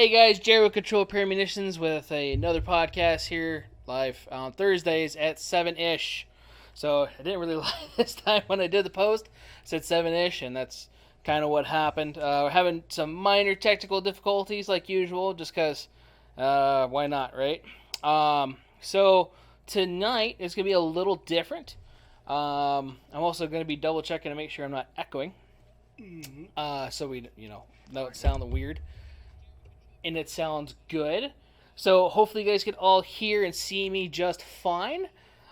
Hey guys, Jerry with Control Pair Munitions with another podcast here live on Thursdays at 7-ish. So I didn't really like this time when I did the post. It said 7-ish, and that's kind of what happened. We're having some minor technical difficulties like usual, just because why not, right? So tonight is going to be a little different. I'm also going to be double checking to make sure I'm not echoing. So we, don't sound weird. And it sounds good. So hopefully you guys can all hear and see me just fine.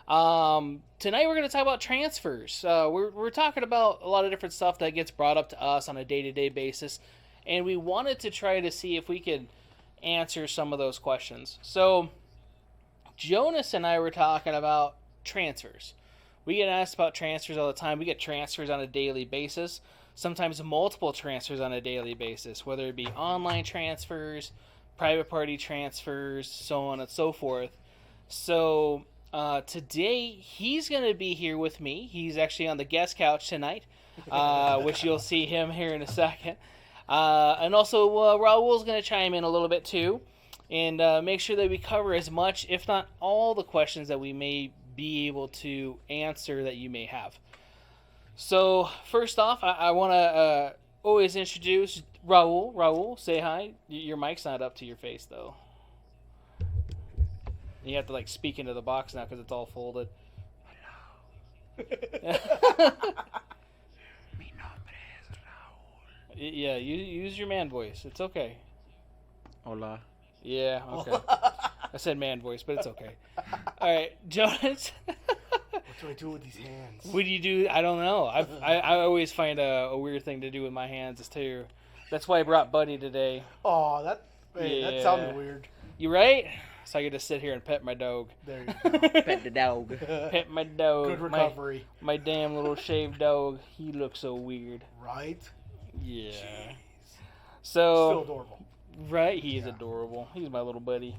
Tonight we're going to talk about transfers. We're talking about a lot of different stuff that gets brought up to us on a day-to-day basis. And we wanted to try to see if we could answer some of those questions. So Jonas and I were talking about transfers. We get asked about transfers all the time. We get transfers on a daily basis. Sometimes multiple transfers on a daily basis, whether it be online transfers, private party transfers, so on and so forth. So today he's going to be here with me. He's actually on the guest couch tonight, which you'll see him here in a second. And also Raul's going to chime in a little bit too, and make sure that we cover as much, if not all, the questions that we may be able to answer that you may have. So, first off, I want to always introduce Raul. Raul, say hi. Your mic's not up to your face, though. You have to, speak into the box now because it's all folded. Hello. Mi nombre es Raul. Yeah, use your man voice. It's okay. Hola. Yeah, okay. I said man voice, but it's okay. All right, Jonas. What do I do with these hands? What do you do? I don't know. I always find a weird thing to do with my hands too. That's why I brought Buddy today. Oh, that sounded weird. You right? So I get to sit here and pet my dog. There you go. Pet the dog. Pet my dog. Good recovery. My damn little shaved dog. He looks so weird. Right? Yeah. Jeez. So Still adorable. Right? He is adorable. He's my little buddy.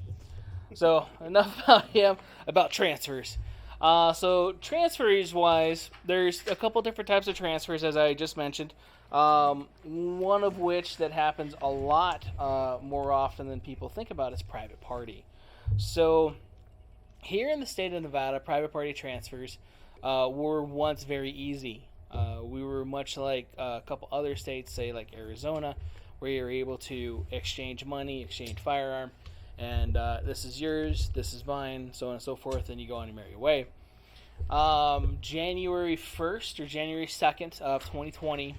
So enough about him. About transfers. So transfers-wise, there's a couple different types of transfers, as I just mentioned. One of which that happens a lot more often than people think about is private party. So here in the state of Nevada, private party transfers were once very easy. We were much like a couple other states, say like Arizona, where you're able to exchange money, exchange firearm, and this is yours, this is mine, so on and so forth, and you go on your merry way. January 1st or January 2nd of 2020,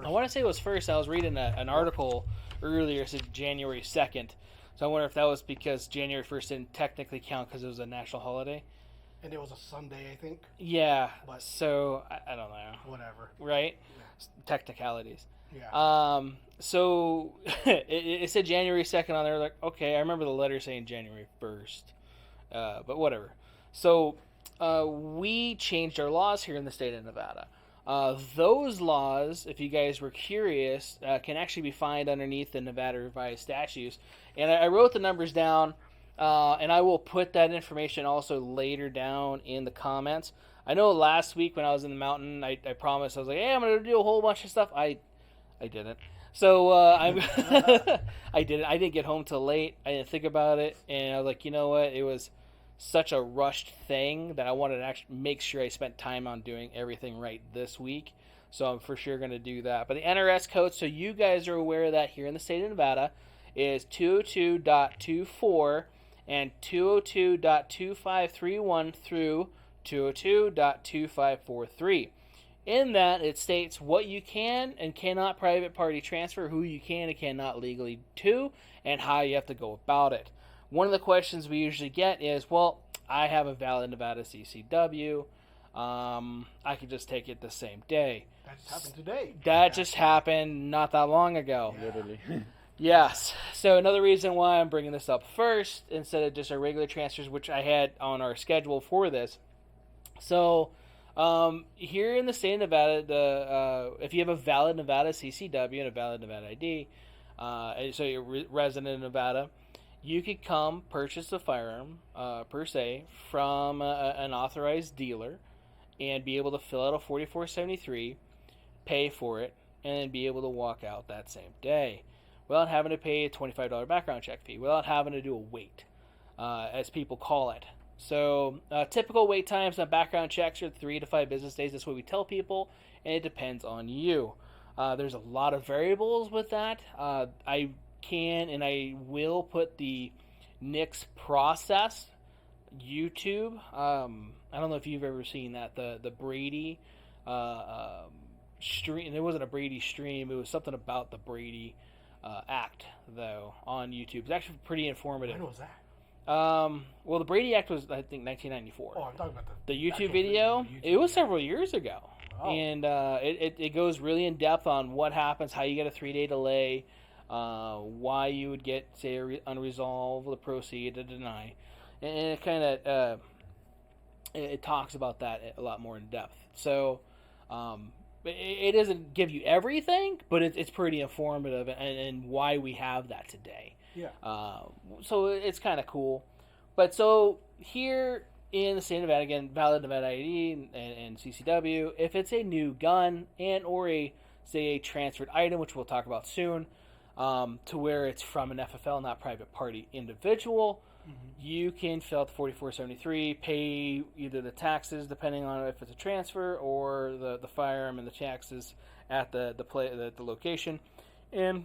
I want to say it was 1st. I was reading an article earlier, it said January 2nd, so I wonder if that was because January 1st didn't technically count because it was a national holiday. And it was a Sunday, I think. Yeah, but so I don't know. Whatever. Right? Yeah. Technicalities. Yeah. So it said January 2nd on there. Like, okay, I remember the letter saying January 1st. But whatever. So we changed our laws here in the state of Nevada. Those laws, if you guys were curious, can actually be found underneath the Nevada Revised Statutes. And I wrote the numbers down, and I will put that information also later down in the comments. I know last week when I was in the mountain, I promised, I was like, hey, I'm going to do a whole bunch of stuff. I didn't. So I didn't. I didn't get home till late. I didn't think about it, and I was like, you know what? It was such a rushed thing that I wanted to actually make sure I spent time on doing everything right this week. So I'm for sure going to do that. But the NRS code, so you guys are aware of that here in the state of Nevada, is 202.24 and 202.2531 through 202.2543. In that, it states what you can and cannot private party transfer, who you can and cannot legally to, and how you have to go about it. One of the questions we usually get is, well, I have a valid Nevada CCW. I could just take it the same day. That just happened today. That just happened not that long ago. Yeah. Literally. Yes. So another reason why I'm bringing this up first instead of just our regular transfers, which I had on our schedule for this. So here in the state of Nevada, if you have a valid Nevada CCW and a valid Nevada ID, so you're resident in Nevada, you could come purchase a firearm, per se, from an authorized dealer and be able to fill out a 4473, pay for it, and then be able to walk out that same day. without having to pay a $25 background check fee, without having to do a wait, as people call it. So typical wait times on background checks are 3 to 5 business days. That's what we tell people, and it depends on you. There's a lot of variables with that. I can and I will put the Nick's process YouTube. I don't know if you've ever seen that, the Brady stream. It wasn't a Brady stream. It was something about the Brady Act, though, on YouTube. It's actually pretty informative. When was that? Well, the Brady Act was, I think, 1994. Oh, I'm talking about The YouTube actual video, YouTube it was video. several years ago. Oh. And it goes really in depth on what happens, how you get a 3-day delay, why you would get, say, unresolved, the proceed, to deny. And it kind of it talks about that a lot more in depth. So it doesn't give you everything, but it's pretty informative and why we have that today. Yeah. So it's kind of cool. But so here in the state of Nevada, again, valid Nevada ID and CCW, if it's a new gun and or a transferred item, which we'll talk about soon, to where it's from an FFL, not private party individual, you can fill out the 4473, pay either the taxes, depending on if it's a transfer, or the firearm and the taxes at the location, and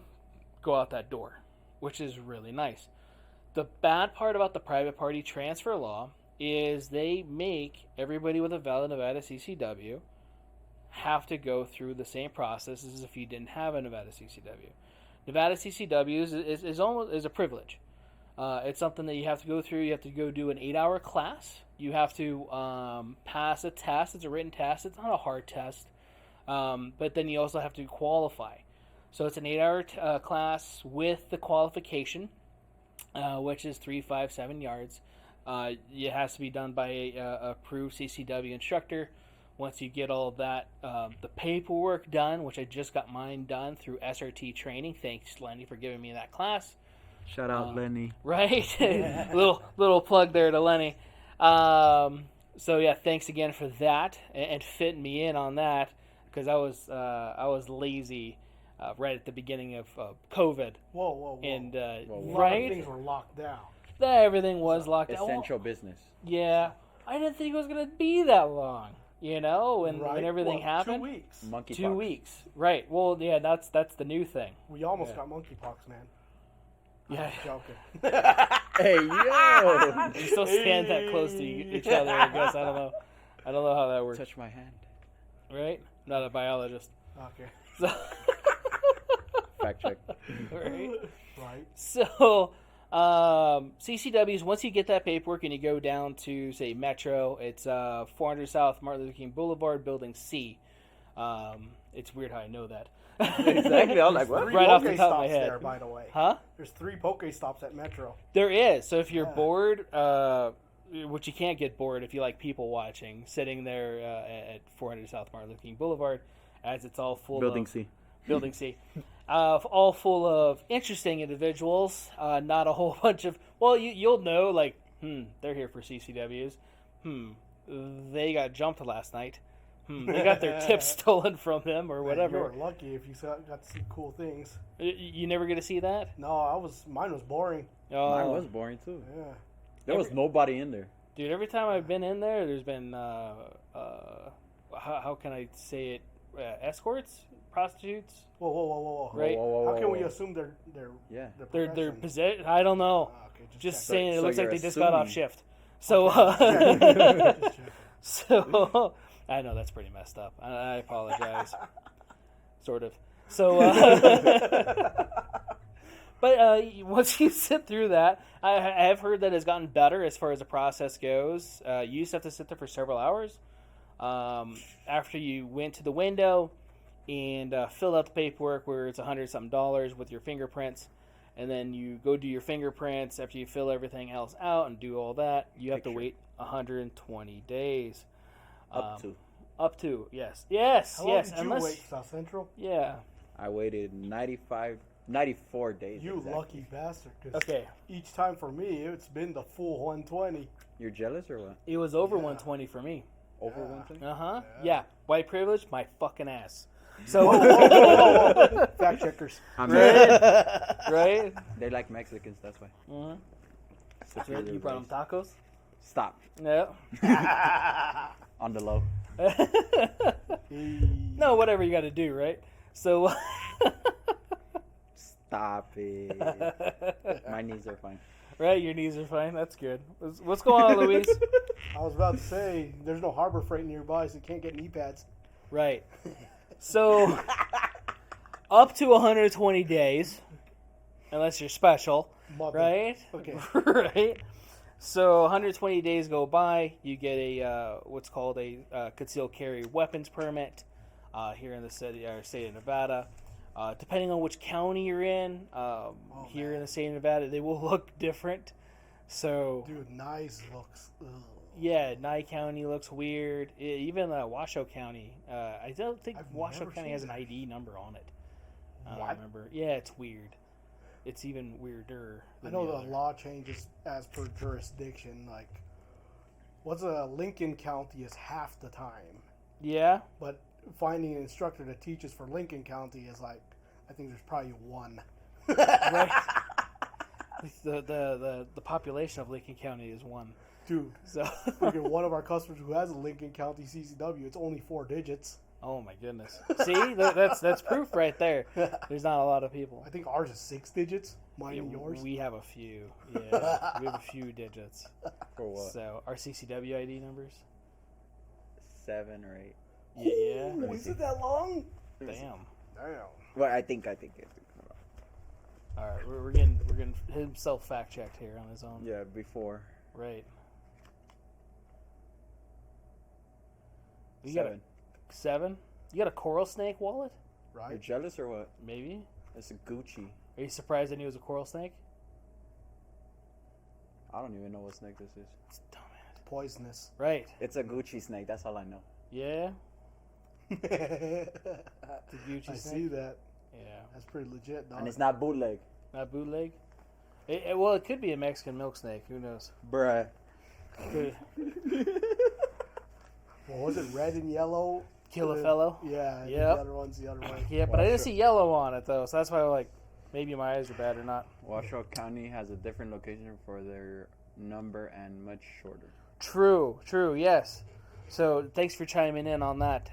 go out that door, which is really nice. The bad part about the private party transfer law is they make everybody with a valid Nevada CCW have to go through the same process as if you didn't have a Nevada CCW. Nevada CCWs is a privilege. It's something that you have to go through. You have to go do an 8-hour class. You have to pass a test. It's a written test. It's not a hard test. But then you also have to qualify. So it's an 8-hour class with the qualification, which is 357 yards. It has to be done by a approved CCW instructor. Once you get all of that, the paperwork done, which I just got mine done through SRT training. Thanks, Lenny, for giving me that class. Shout out, Lenny. Right? little plug there to Lenny. So yeah, thanks again for that and fitting me in on that, because I was lazy right at the beginning of COVID. Whoa. And A lot right, of things were locked down. everything was locked down. Essential business. Yeah, I didn't think it was gonna be that long. When Right. everything Well, happened. 2 weeks. Monkeypox. 2 weeks. Right. Well, yeah, that's the new thing. We almost Yeah. got monkeypox, man. Yeah. I'm joking. Hey, yo! You still stand that close to each other, I guess. I don't know how that works. Touch my hand. Right? Not a biologist. Okay. So, Fact check. right? Right. So, CCWs, once you get that paperwork and you go down to, say, Metro, it's 400 South Martin Luther King Boulevard, Building C. It's weird how I know that. Exactly. I was like, what? Three Right off the Poke top of my stops head. there, by the way. Huh? There's 3 Poke stops at Metro. There is. So if you're Yeah. bored, which you can't get bored if you like people watching, sitting there at 400 South Martin Luther King Boulevard, as it's all full Building of... C. Building C. All full of interesting individuals. Not a whole bunch of... Well, you'll know, like, they're here for CCWs. They got jumped last night. They got their tips stolen from them or Man, whatever. you were lucky if you got to see cool things. You never get to see that? No, mine was boring. Oh, Mine was boring, too. Yeah. There was nobody in there. Dude, every time I've been in there, there's been... how can I say it? Escorts? Prostitutes? Whoa. Right. How can we assume they're Yeah. They're profession? position. I don't know. Okay, Just checking. saying, it So looks like you're they just got off assuming. shift. So, Just checking. so I know that's pretty messed up. I apologize. Sort of. So, but once you sit through that, I have heard that it's gotten better as far as the process goes. You used to have to sit there for several hours. After you went to the window and filled out the paperwork where it's $100-something with your fingerprints, and then you go do your fingerprints after you fill everything else out and do all that, you have to wait 120 days. Up to. Yes. How long did you Unless, wait, South Central? yeah. I waited 94 days. You exactly. lucky bastard. 'Cause Okay. each time for me, it's been the full 120. You're jealous or what? It was over Yeah. 120 for me. Over Yeah. 120? Uh-huh. Yeah. Yeah. White privilege, my fucking ass. So, Whoa. Fact checkers. I mean, right? they like Mexicans, that's why. Mm-hmm. Superior You brought race. them tacos? Stop. No. On the low. No, whatever you got to do, right? So. Stop it. My knees are fine. Right, your knees are fine. That's good. What's going on, Luis? I was about to say, there's no Harbor Freight nearby, so you can't get knee pads. Right. So, up to 120 days, unless you're special, Mother. right? Okay. Right. So, 120 days go by, you get a what's called a concealed carry weapons permit here in the state of Nevada. Depending on which county you're in, here in the state of Nevada, they will look different. So, Dude, Nye looks. Ugh. yeah, Nye County looks weird. Even Washoe County. I don't think I've Washoe never County seen has an that. ID number on it. I don't What? remember. Yeah, it's weird. It's even weirder. I Than know the the other. law changes as per jurisdiction. Like, what's a Lincoln County is half the time, Yeah. but finding an instructor that teaches for Lincoln County is like, I think there's probably one. Right. The population of Lincoln County is one. Dude, So. freaking one of our customers who has a Lincoln County CCW, it's only 4 digits. Oh my goodness. See, that's proof right there. There's not a lot of people. I think ours is 6 digits. Mine and yours. We have a few. Yeah, we have a few digits. For what? So our CCW ID numbers. 7 or 8. Yeah. Ooh, is it that long? Damn. Damn. Well, I think it. All right, we're getting himself fact checked here on his own. Yeah, before. Right. You got 7. a 7? You got a coral snake wallet? You're Right? jealous or what? Maybe. It's a Gucci. Are you surprised I knew it was a coral snake? I don't even know what snake this is. It's dumbass. Poisonous. Right. It's a Gucci snake. That's all I know. Yeah. I The Gucci snake. see that. Yeah. That's pretty legit, dog. And it's not bootleg. Not bootleg. Well, it could be a Mexican milk snake. Who knows? Bruh. Could What was it? Red and yellow? kill a fellow. Yeah. and Yep. The other one's the other way. Yeah, but I didn't see yellow on it though, so that's why I'm like, maybe my eyes are bad or not. Washoe County has a different location for their number and much shorter. True, yes. So thanks for chiming in on that.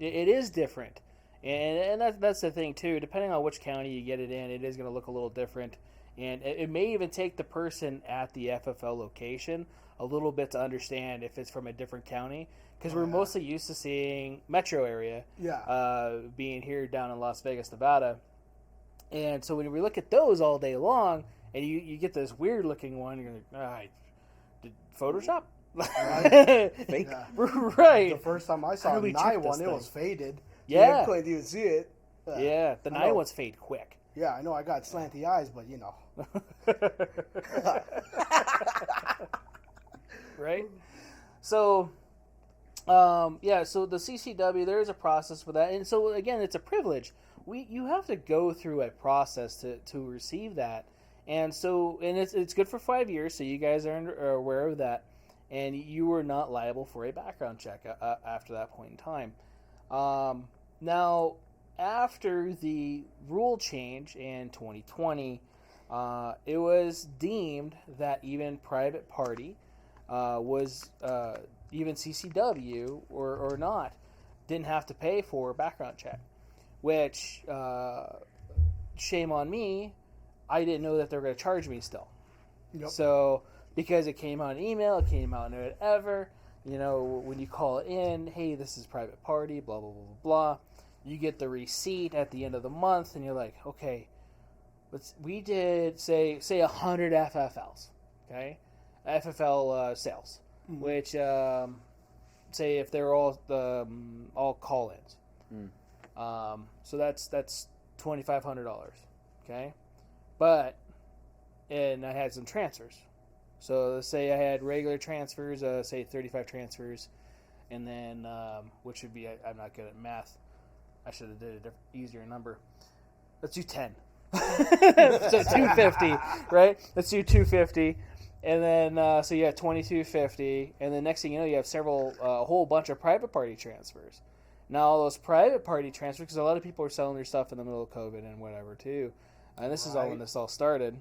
It is different, and that's the thing too. Depending on which county you get it in, it is going to look a little different, and it may even take the person at the FFL location a little bit to understand if it's from a different county, because we're mostly used to seeing metro area, Yeah. being here down in Las Vegas, Nevada, and so when we look at those all day long, and you get this weird looking one, you're like, did Photoshop? Fake? Yeah. Right. The first time I How saw do a we Nye trick this one, it thing? was faded. Yeah. You couldn't even see it. Yeah, the I night know. ones fade quick. Yeah, I know I got slanty eyes, but you know. Right? So, so the CCW, there is a process for that. And so, again, it's a privilege. You have to go through a process to receive that. And so, and it's good for 5 years, so you guys are aware of that. And you are not liable for a background check after that point in time. Now, after the rule change in 2020, it was deemed that even private party was even CCW or not didn't have to pay for a background check, which shame on me. I didn't know that they were going to charge me still. Yep. So because it came out in email, it came out in whatever, when you call it in, hey, this is private party, blah, blah, blah, blah, blah. You get the receipt at the end of the month, and you're like, okay, we did, say 100 FFLs, okay? FFL sales, which, say if they're all call-ins. So that's $2,500, okay? But, and I had some transfers. So let's say I had regular transfers, say 35 transfers, and then, which would be, I'm not good at math. I should have did an easier number. Let's do 10. So 250, right? Let's do 250. And then, so you have 2250. And then next thing you know, you have a whole bunch of private party transfers. Now, all those private party transfers, because a lot of people are selling their stuff in the middle of COVID and whatever, too. And this is all when this all started.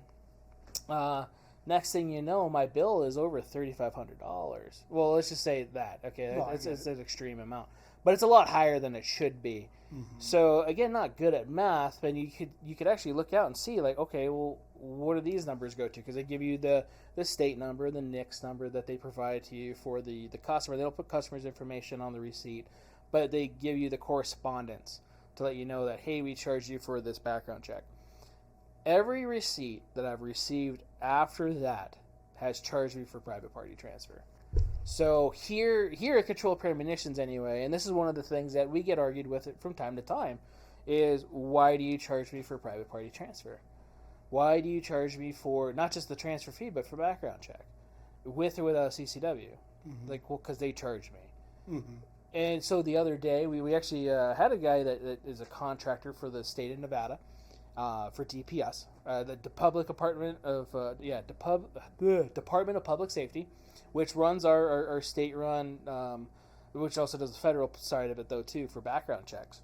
Next thing you know, my bill is over $3,500. Well, let's just say that. Okay, No, it's an extreme amount. But it's a lot higher than it should be. Mm-hmm. So, again, not good at math, but you could actually look out and see, like, okay, well, what do these numbers go to? Because they give you the state number, the NICS number that they provide to you for the customer. They don't put customer's information on the receipt, but they give you the correspondence to let you know that, hey, we charged you for this background check. Every receipt that I've received after that has charged me for private party transfer. So here at Control Premonitions anyway, and this is one of the things that we get argued with it from time to time, is why do you charge me for private party transfer? Why do you charge me for not just the transfer fee, but for background check, with or without CCW? Mm-hmm. Like, well, because they charge me. Mm-hmm. And so the other day, we actually had a guy that is a contractor for the state of Nevada, for DPS, the Public Department of Department of Public Safety, which runs our state-run, which also does the federal side of it though too for background checks.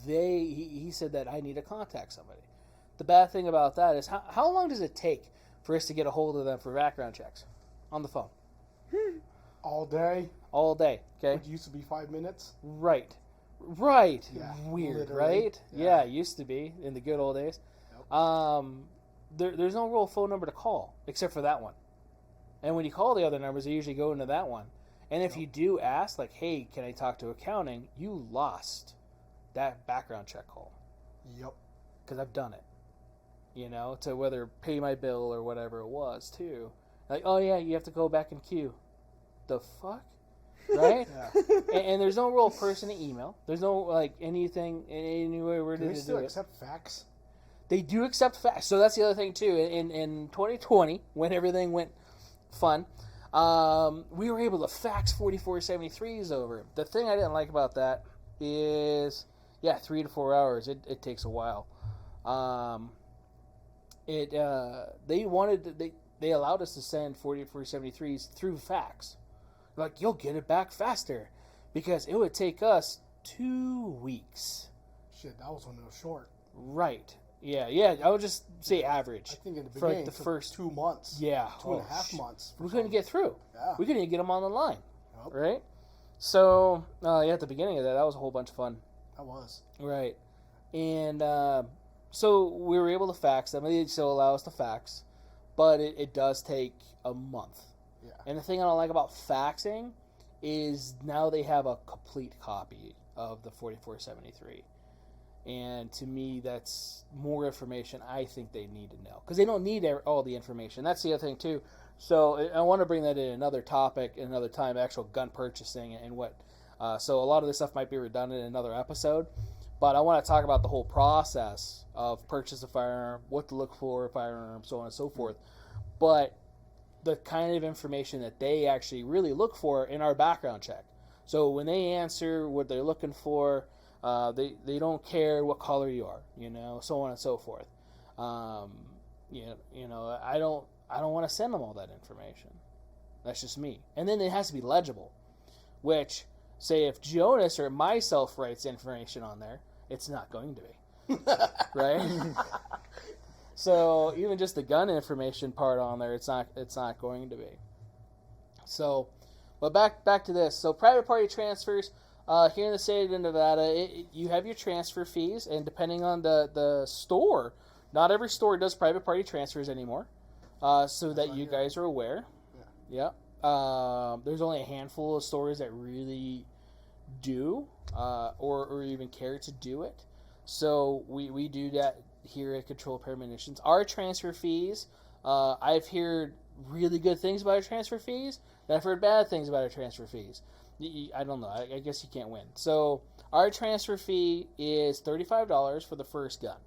He said that I need to contact somebody. The bad thing about that is how long does it take for us to get a hold of them for background checks on the phone? All day. All day. Okay. It used to be 5 minutes. Right. Yeah, Weird, literally. right? Yeah. It used to be in the good old days. Yep. There's no real phone number to call except for that one. And when you call the other numbers, they usually go into that one. And if you do ask, like, hey, can I talk to accounting? You lost that background check call. Yep. Because I've done it. To whether pay my bill or whatever it was, too. Like, oh, yeah, you have to go back in queue. The fuck? Right? Yeah. and there's no real person to email. There's no, like, anything, anywhere where Do they to still do it. accept fax? They do accept fax. So that's the other thing, too. In 2020, when everything went fun, we were able to fax 4473s over. The thing I didn't like about that is, 3 to 4 hours. It takes a while. They allowed us to send 4473s through fax. Like, you'll get it back faster, because it would take us 2 weeks. Shit, that was when it was short. Right. Yeah. I would just say average. I think in the for beginning, like the first 2 months. Yeah. 2.5 months. We couldn't get through. Yeah. We couldn't even get them on the line. Yep. Right. So at the beginning of that was a whole bunch of fun. That was. Right. And so we were able to fax them. They still allow us to fax, but it does take a month. Yeah. And the thing I don't like about faxing is now they have a complete copy of the 4473. And to me, that's more information I think they need to know. Because they don't need all the information. That's the other thing, too. So I want to bring that in another topic, another time, actual gun purchasing and what. So a lot of this stuff might be redundant in another episode. But I want to talk about the whole process of purchase a firearm, what to look for a firearm, so on and so forth. But the kind of information that they actually really look for in our background check. So when they answer what they're looking for, they don't care what color you are, so on and so forth. I don't want to send them all that information. That's just me. And then it has to be legible, which, say, if Jonas or myself writes information on there, it's not going to be. Right? So even just the gun information part on there, it's not going to be. So, but back to this. So private party transfers here in the state of Nevada, you have your transfer fees, and depending on the store, not every store does private party transfers anymore. So that you guys are aware. Yeah. There's only a handful of stores that really do, or even care to do it. So we do that here at Control Premonitions. Our transfer fees, I've heard really good things about our transfer fees, and I've heard bad things about our transfer fees. I don't know. I guess you can't win. So our transfer fee is $35 for the first gun.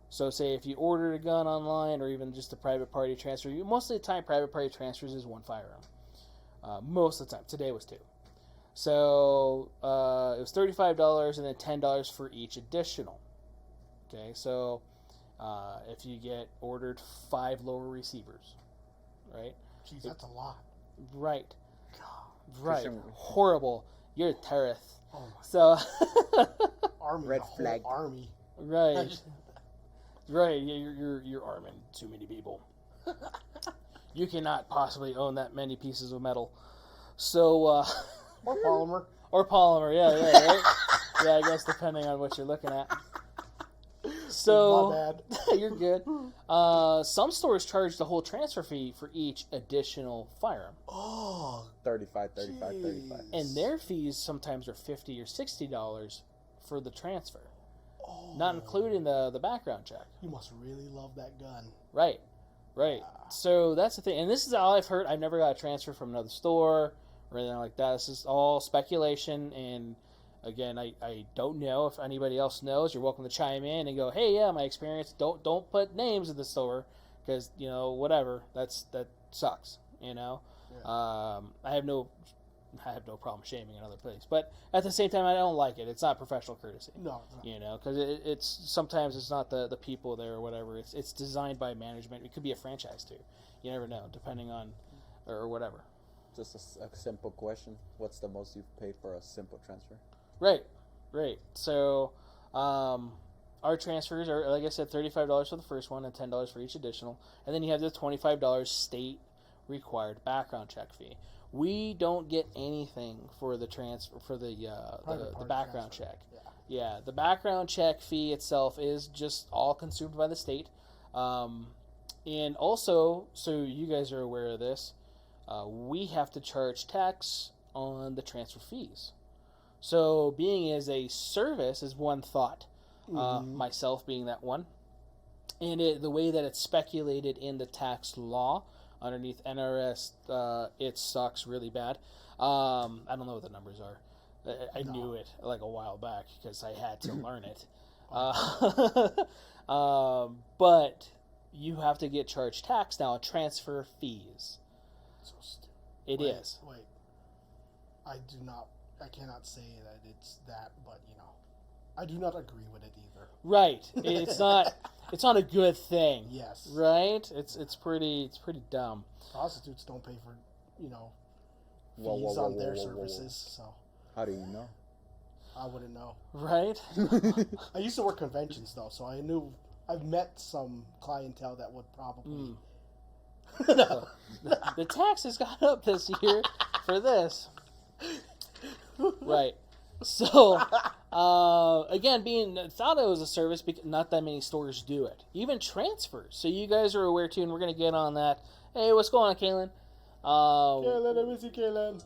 So say if you ordered a gun online or even just a private party transfer, most of the time private party transfers is one firearm. Most of the time. Today was 2. So it was $35 and then $10 for each additional. Okay, so if you get ordered 5 lower receivers, right? Jeez, that's a lot. Right. God. Right. Horrible. you're a terrorist. Oh my So, army, Red the whole flag. army. right, right. You're arming too many people. You cannot possibly own that many pieces of metal. So, Or polymer. or polymer, yeah, right. Yeah, I guess depending on what you're looking at. So, My bad. you're good. Some stores charge the whole transfer fee for each additional firearm. Oh, 35, 35, jeez. 35. And their fees sometimes are $50 or $60 for the transfer, Oh. not including the background check. You must really love that gun. Right. So that's the thing. And this is all I've heard. I've never got a transfer from another store or anything like that. This is all speculation. And again, I don't know if anybody else knows. You're welcome to chime in and go, hey, yeah, my experience. Don't put names in the store because, whatever. That sucks, Yeah. I have no problem shaming another place. But at the same time, I don't like it. It's not professional courtesy. No. Because it's sometimes it's not the people there or whatever. It's designed by management. It could be a franchise too. You never know, depending on or whatever. Just a simple question. What's the most you've paid for a simple transfer? Right. So, our transfers are, like I said, $35 for the first one and $10 for each additional, and then you have the $25 state required background check fee. We don't get anything for the transfer for the background transfer. check. Yeah, the background check fee itself is just all consumed by the state. And also, so you guys are aware of this, we have to charge tax on the transfer fees. So being as a service is one thought, myself being that one. And the way that it's speculated in the tax law underneath NRS, it sucks really bad. I don't know what the numbers are. I knew it like a while back because I had to learn it. But you have to get charged tax now on transfer fees. So stupid. It is. Wait. I cannot say that it's that, but I do not agree with it either. Right. It's not a good thing. Yes. Right? It's pretty dumb. Prostitutes don't pay for, fees Whoa, on their whoa. services, so How do you know? I wouldn't know. Right? I used to work conventions though, so I've met some clientele that would probably The taxes got up this year for this. Right. So, again, being thought it was a service, because not that many stores do it. Even transfers. So you guys are aware too, and we're going to get on that. Hey, what's going on, Kaylin? Kaylin, I miss you, Kaylin.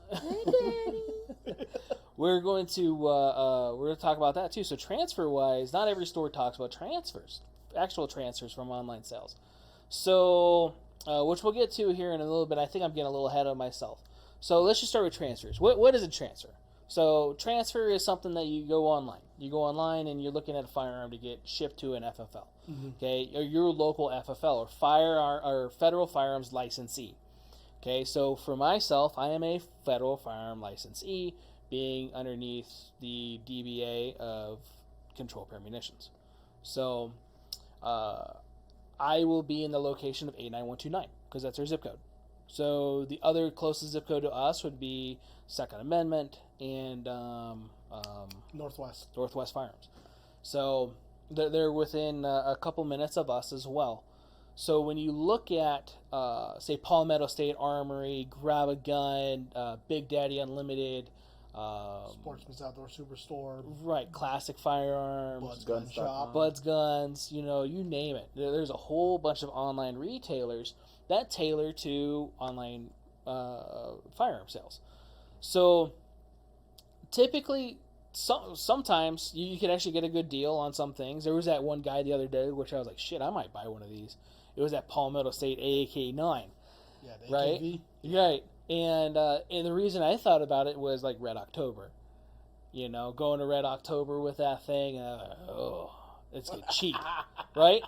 We're going to talk about that too. So transfer wise, not every store talks about transfers, actual transfers from online sales. So, which we'll get to here in a little bit. I think I'm getting a little ahead of myself. So let's just start with transfers. What is a transfer? So transfer is something that you go online. You go online and you're looking at a firearm to get shipped to an FFL, okay, or your local FFL or federal firearms licensee. Okay, so for myself, I am a federal firearm licensee, being underneath the DBA of Control Pair Munitions. So I will be in the location of 89129 because that's our zip code. So the other closest zip code to us would be Second Amendment and Northwest Firearms. So they're within a couple minutes of us as well. So when you look at, say, Palmetto State Armory, Grab a Gun, Big Daddy Unlimited, Sportsman's Outdoor Superstore, right, Classic Firearms, Bud's Gun Shop, Bud's Guns, you name it. There's a whole bunch of online retailers that tailor to online firearm sales. So typically, sometimes you can actually get a good deal on some things. There was that one guy the other day, which I was like, shit, I might buy one of these. It was that Palmetto State AK-9. Yeah, the right? AKV. Right. And the reason I thought about it was like Red October. Going to Red October with that thing, it's get cheap, right?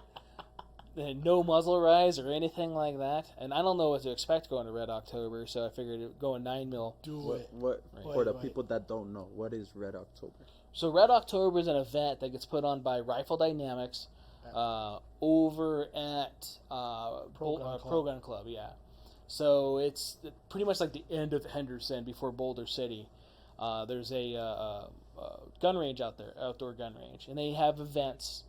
And no muzzle rise or anything like that. And I don't know what to expect going to Red October, so I figured going 9mm. Do it. What Right. for the people that don't know, what is Red October? So Red October is an event that gets put on by Rifle Dynamics over at Pro Gun Club, yeah. So it's pretty much like the end of Henderson before Boulder City. There's a gun range out there, outdoor gun range, and they have events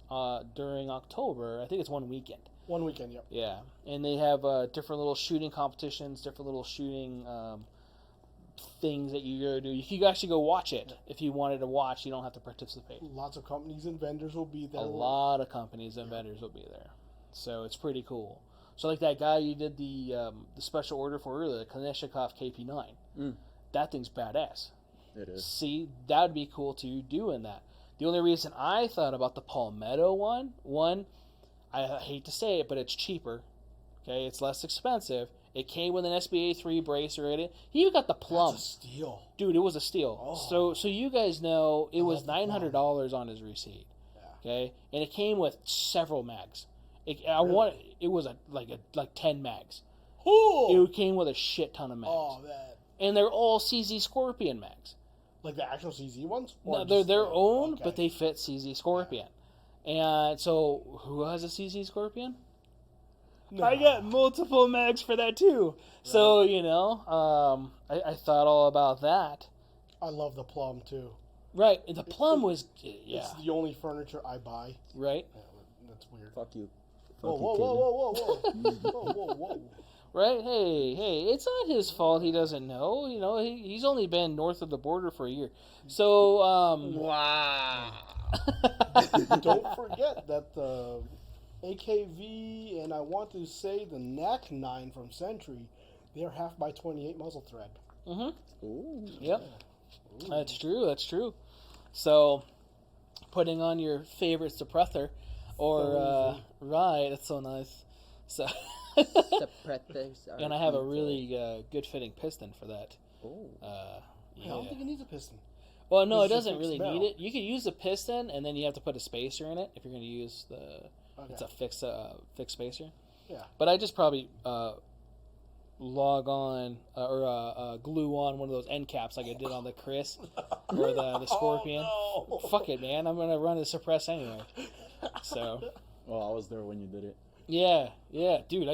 during October. I think it's one weekend. One weekend, yep. Yeah, and they have different little shooting competitions, different little shooting things that you go do. You can actually go watch it if you wanted to watch. You don't have to participate. Lots of companies and vendors will be there. A lot of companies and vendors will be there, so it's pretty cool. So like that guy you did the special order for earlier, the Kalashnikov KP9. That thing's badass. It is. See, that'd be cool to do in that. The only reason I thought about the Palmetto one, I hate to say it, but it's cheaper. Okay, it's less expensive. It came with an SBA 3 bracer in it. He even got the plum. That's a steal. Dude, it was a steal. Oh. So you guys know it was love the plum. $900 on his receipt. Yeah. Okay, and it came with several mags. It was like 10 mags. Ooh. It came with a shit ton of mags. Oh, man. And they're all CZ Scorpion mags. Like the actual CZ ones? No, Or they're just their the- own, okay. but they fit CZ Scorpion. And so, who has a CZ Scorpion? No. I got multiple mags for that too. So, I thought all about that. I love the plum, too. Right, and the plum was, It's the only furniture I buy. right, Yeah, that's weird. Fuck you. Whoa, Fuck whoa, you, whoa, Taylor. whoa, whoa, whoa. Whoa, whoa, whoa. right. Hey, it's not his fault. He doesn't know. He's only been north of the border for a year. So, Wow. Don't forget that the AKV and I want to say the NAC 9 from Century, they're half by 28 muzzle thread. Ooh. Yep, that's true. So, putting on your favorite suppressor, or right, that's so nice. So, and I have a really good fitting piston for that. Oh. I don't think it needs a piston. Well, no, it This is a doesn't fixed really barrel. need it. You could use a piston, and then you have to put a spacer in it if you're going to use the. Okay. It's a fixed spacer. Yeah. But I just probably log on or glue on one of those end caps like I did on the Chris or the Scorpion. Oh, no. Fuck it, man. I'm gonna run a suppress anyway. So Well, I was there when you did it. yeah, dude.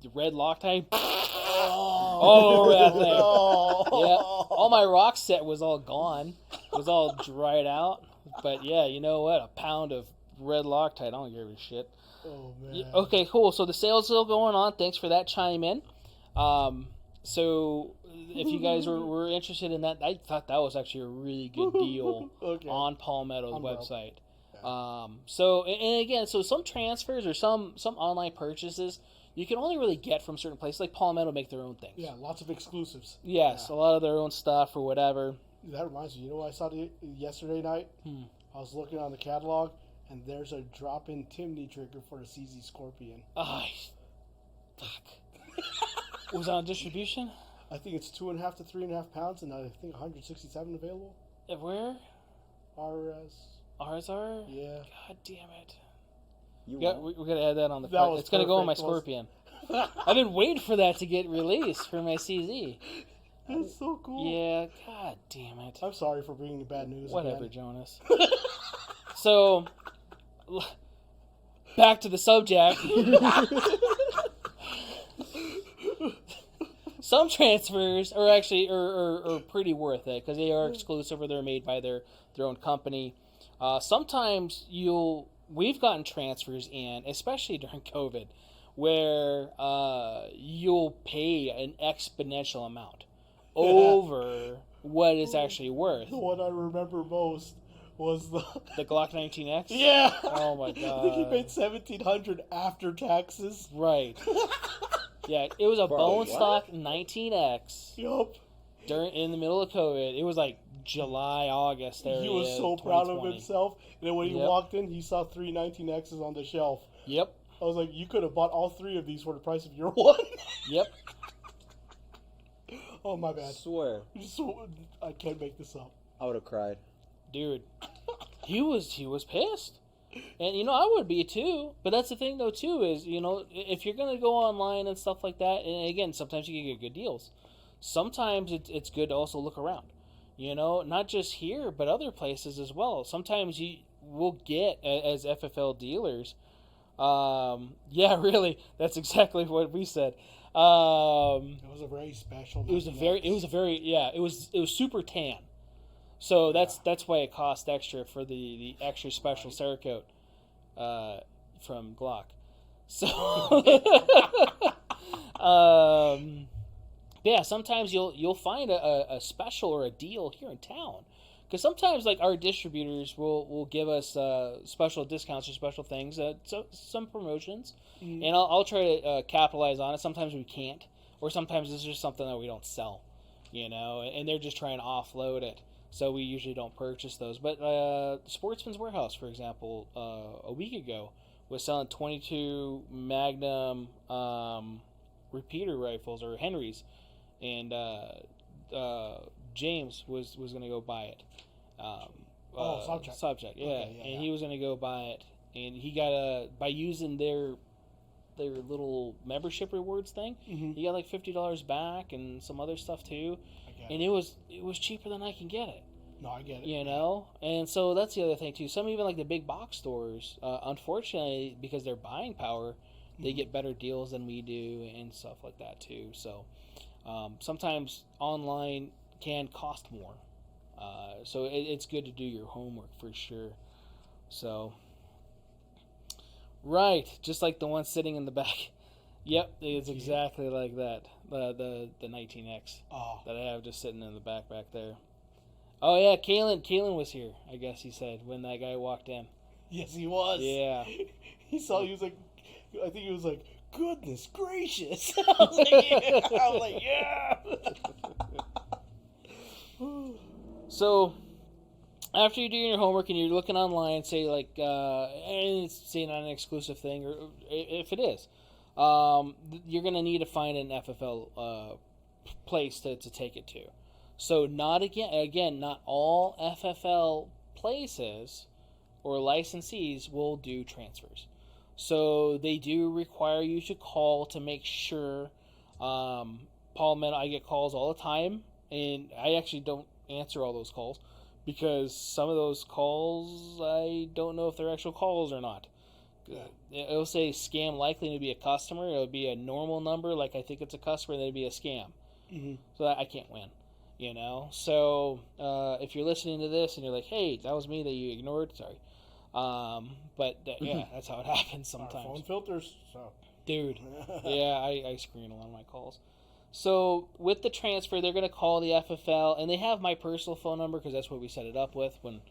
The red Loctite. Oh, All over that thing. no. Yeah, all my rock set was all gone. It was all dried out. But yeah, you know what? A pound of red Loctite. I don't give a shit. Oh, man. Yeah, okay, cool. So the sale's still going on. Thanks for that chime in. So if you guys were interested in that, I thought that was actually a really good deal Okay. on Palmetto's On Bro. website. Yeah. So and again, so some transfers or some online purchases you can only really get from certain places. Like Palmetto make their own things. Yeah, lots of exclusives. Yes, Yeah. a lot of their own stuff or whatever. That reminds me, you know what I saw yesterday night? I was looking on the catalog, and there's a drop-in Timney trigger for a CZ Scorpion. Oh, fuck. Was it on distribution? I think it's 2.5 to 3.5 pounds, and I think 167 available. Where? RS. RSR? Yeah. God damn it. You Yeah, won't. we gotta add that on the That card. was It's gonna go on my perfect, Scorpion. I've been waiting for that to get released for my CZ. That's so cool. Yeah, god damn it. I'm sorry for bringing you bad news. Whatever, again. Jonas. So, back to the subject. Some transfers are actually are pretty worth it because they are exclusive or they're made by their own company. Sometimes we've gotten transfers in, especially during COVID, where you'll pay an exponential amount over what it's actually worth. The one I remember most was the Glock 19X? yeah. Oh my I think he god. paid $1,700 after taxes. Right. Yeah, it was a Bro, bone what? stock 19X Yup. in the middle of COVID. It was like July, August area. He was so proud of 2020. himself. And then when he Yep. walked in, he saw 3 19Xs on the shelf. Yep. I was like, you could have bought all 3 of these for the price of your one. Yep. Oh, my I bad. swear. I can't make this up. I would have cried. Dude. He was pissed. And I would be too. But that's the thing though too is, if you're going to go online and stuff like that, and again, sometimes you can get good deals. Sometimes it's good to also look around. Not just here, but other places as well. Sometimes we'll get as FFL dealers. Yeah, really, that's exactly what we said. It was a very special. It was a very, yeah, it was super tan. So that's why it costs extra for the extra special Cerakote from Glock. So, yeah, sometimes you'll find a special or a deal here in town. Because sometimes, like, our distributors will give us special discounts or special things, so some promotions, and I'll try to capitalize on it. Sometimes we can't, or sometimes it's just something that we don't sell, and they're just trying to offload it. So we usually don't purchase those. But Sportsman's Warehouse, for example, a week ago was selling 22 Magnum repeater rifles, or Henrys, and James was going to go buy it. Subject, yeah. Okay, and he was going to go buy it, and he got by using their little membership rewards thing, he got like $50 back and some other stuff too, and it was cheaper than I can get it. No, I get it. And so that's the other thing too. Some even like the big box stores, unfortunately, because their buying power, they get better deals than we do and stuff like that too. So sometimes online can cost more. So it's good to do your homework for sure. So, right, just like the one sitting in the back. Yep, it's exactly like that. The 19X that I have just sitting in the back there. Oh yeah, Kalen was here, I guess he said, when that guy walked in. Yes, he was. Yeah. He saw you, was like, I think he was like, goodness gracious. I was like, yeah. So, after you do your homework and you're looking online, say like, and it's say not an exclusive thing, or if it is, you're gonna need to find an FFL place to take it to. So not all FFL places or licensees will do transfers. So they do require you to call to make sure. Paul, I get calls all the time, and I actually don't answer all those calls because some of those calls I don't know if they're actual calls or not. Yeah. It'll say scam likely to be a customer. It'll be a normal number, like I think it's a customer, and it'll be a scam. So that I can't win. So if you're listening to this and you're like, hey, that was me that you ignored, sorry. Yeah, that's how it happens sometimes. Our phone filters, so. Dude, yeah, I screen a lot of my calls. So with the transfer, they're going to call the FFL, and they have my personal phone number because that's what we set it up with when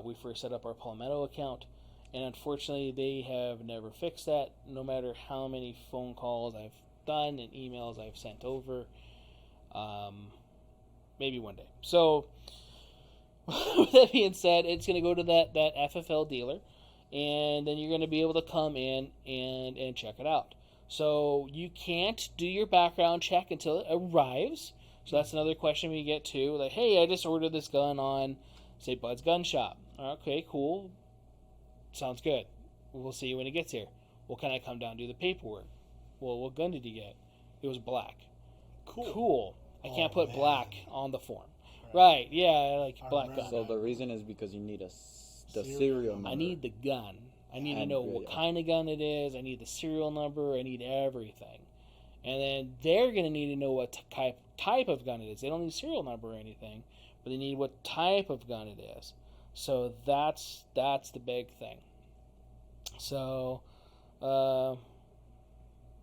we first set up our Palmetto account. And unfortunately, they have never fixed that, no matter how many phone calls I've done and emails I've sent over. Maybe one day. So, with that being said, it's going to go to that FFL dealer, and then you're going to be able to come in and check it out. So, you can't do your background check until it arrives. So, that's another question we get to. Like, hey, I just ordered this gun on, say, Bud's Gun Shop. Okay, cool. Sounds good. We'll see you when it gets here. Well, can I come down and do the paperwork? Well, what gun did you get? It was black. Cool. I can't put black on the form. Right, yeah, I like black gun. So the reason is because you need the serial number. I need the gun. I need to know what kind of gun it is. I need the serial number. I need everything. And then they're going to need to know what type of gun it is. They don't need serial number or anything, but they need what type of gun it is. So that's the big thing. So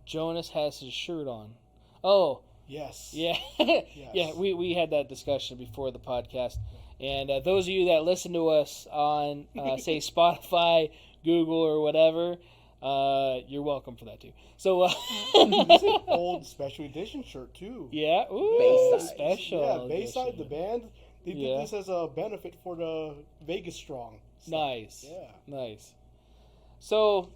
Jonas has his shirt on. Oh, yes. Yeah. Yes. Yeah, we had that discussion before the podcast. And those of you that listen to us on, say, Spotify, Google, or whatever, you're welcome for that, too. So, It's an old special edition shirt, too. Yeah. Ooh, Bayside. special. Yeah, Bayside, edition. the band, they did this as a benefit for the Vegas Strong. Nice. Yeah. Nice. So,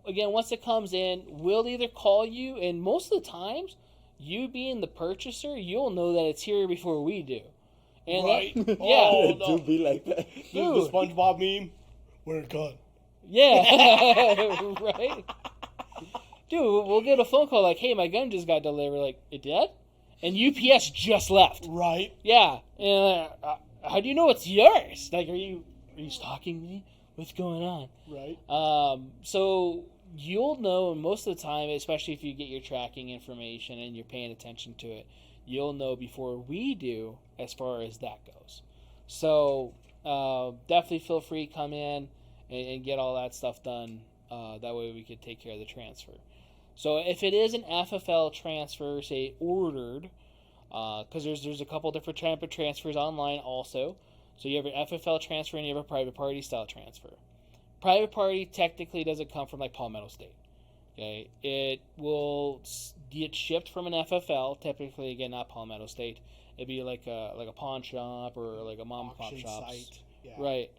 again, once it comes in, we'll either call you, and most of the times, you being the purchaser, you'll know that it's here before we do. And right? yeah. Oh, no. Do be like that. The SpongeBob meme, where's gun? Yeah. Right? Dude, we'll get a phone call like, hey, my gun just got delivered. Like, it did? And UPS just left. Right. Yeah. And how do you know it's yours? Like, are you stalking me? What's going on? Right. So you'll know most of the time, especially if you get your tracking information and you're paying attention to it, you'll know before we do as far as that goes. So definitely feel free to come in and get all that stuff done. That way we could take care of the transfer. So if it is an FFL transfer, say ordered, because there's a couple different type of transfers online also. So you have an FFL transfer and you have a private party style transfer. Private party technically doesn't come from like Palmetto State. Okay, it will get shipped from an FFL. Typically, again, not Palmetto State. It'd be like a pawn shop or like a mom and pop shop, right?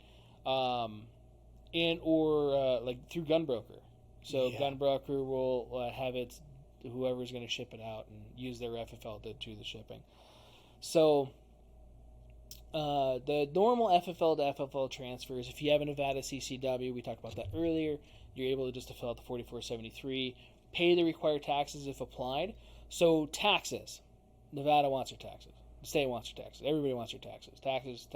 And or like through Gunbroker. So Gunbroker will have its whoever's going to ship it out and use their FFL to do the shipping. So the normal FFL to FFL transfers, if you have a Nevada CCW, we talked about that earlier, you're able to just to fill out the 4473, pay the required taxes if applied. So taxes, Nevada wants their taxes. The state wants their taxes. Everybody wants their taxes. Taxes.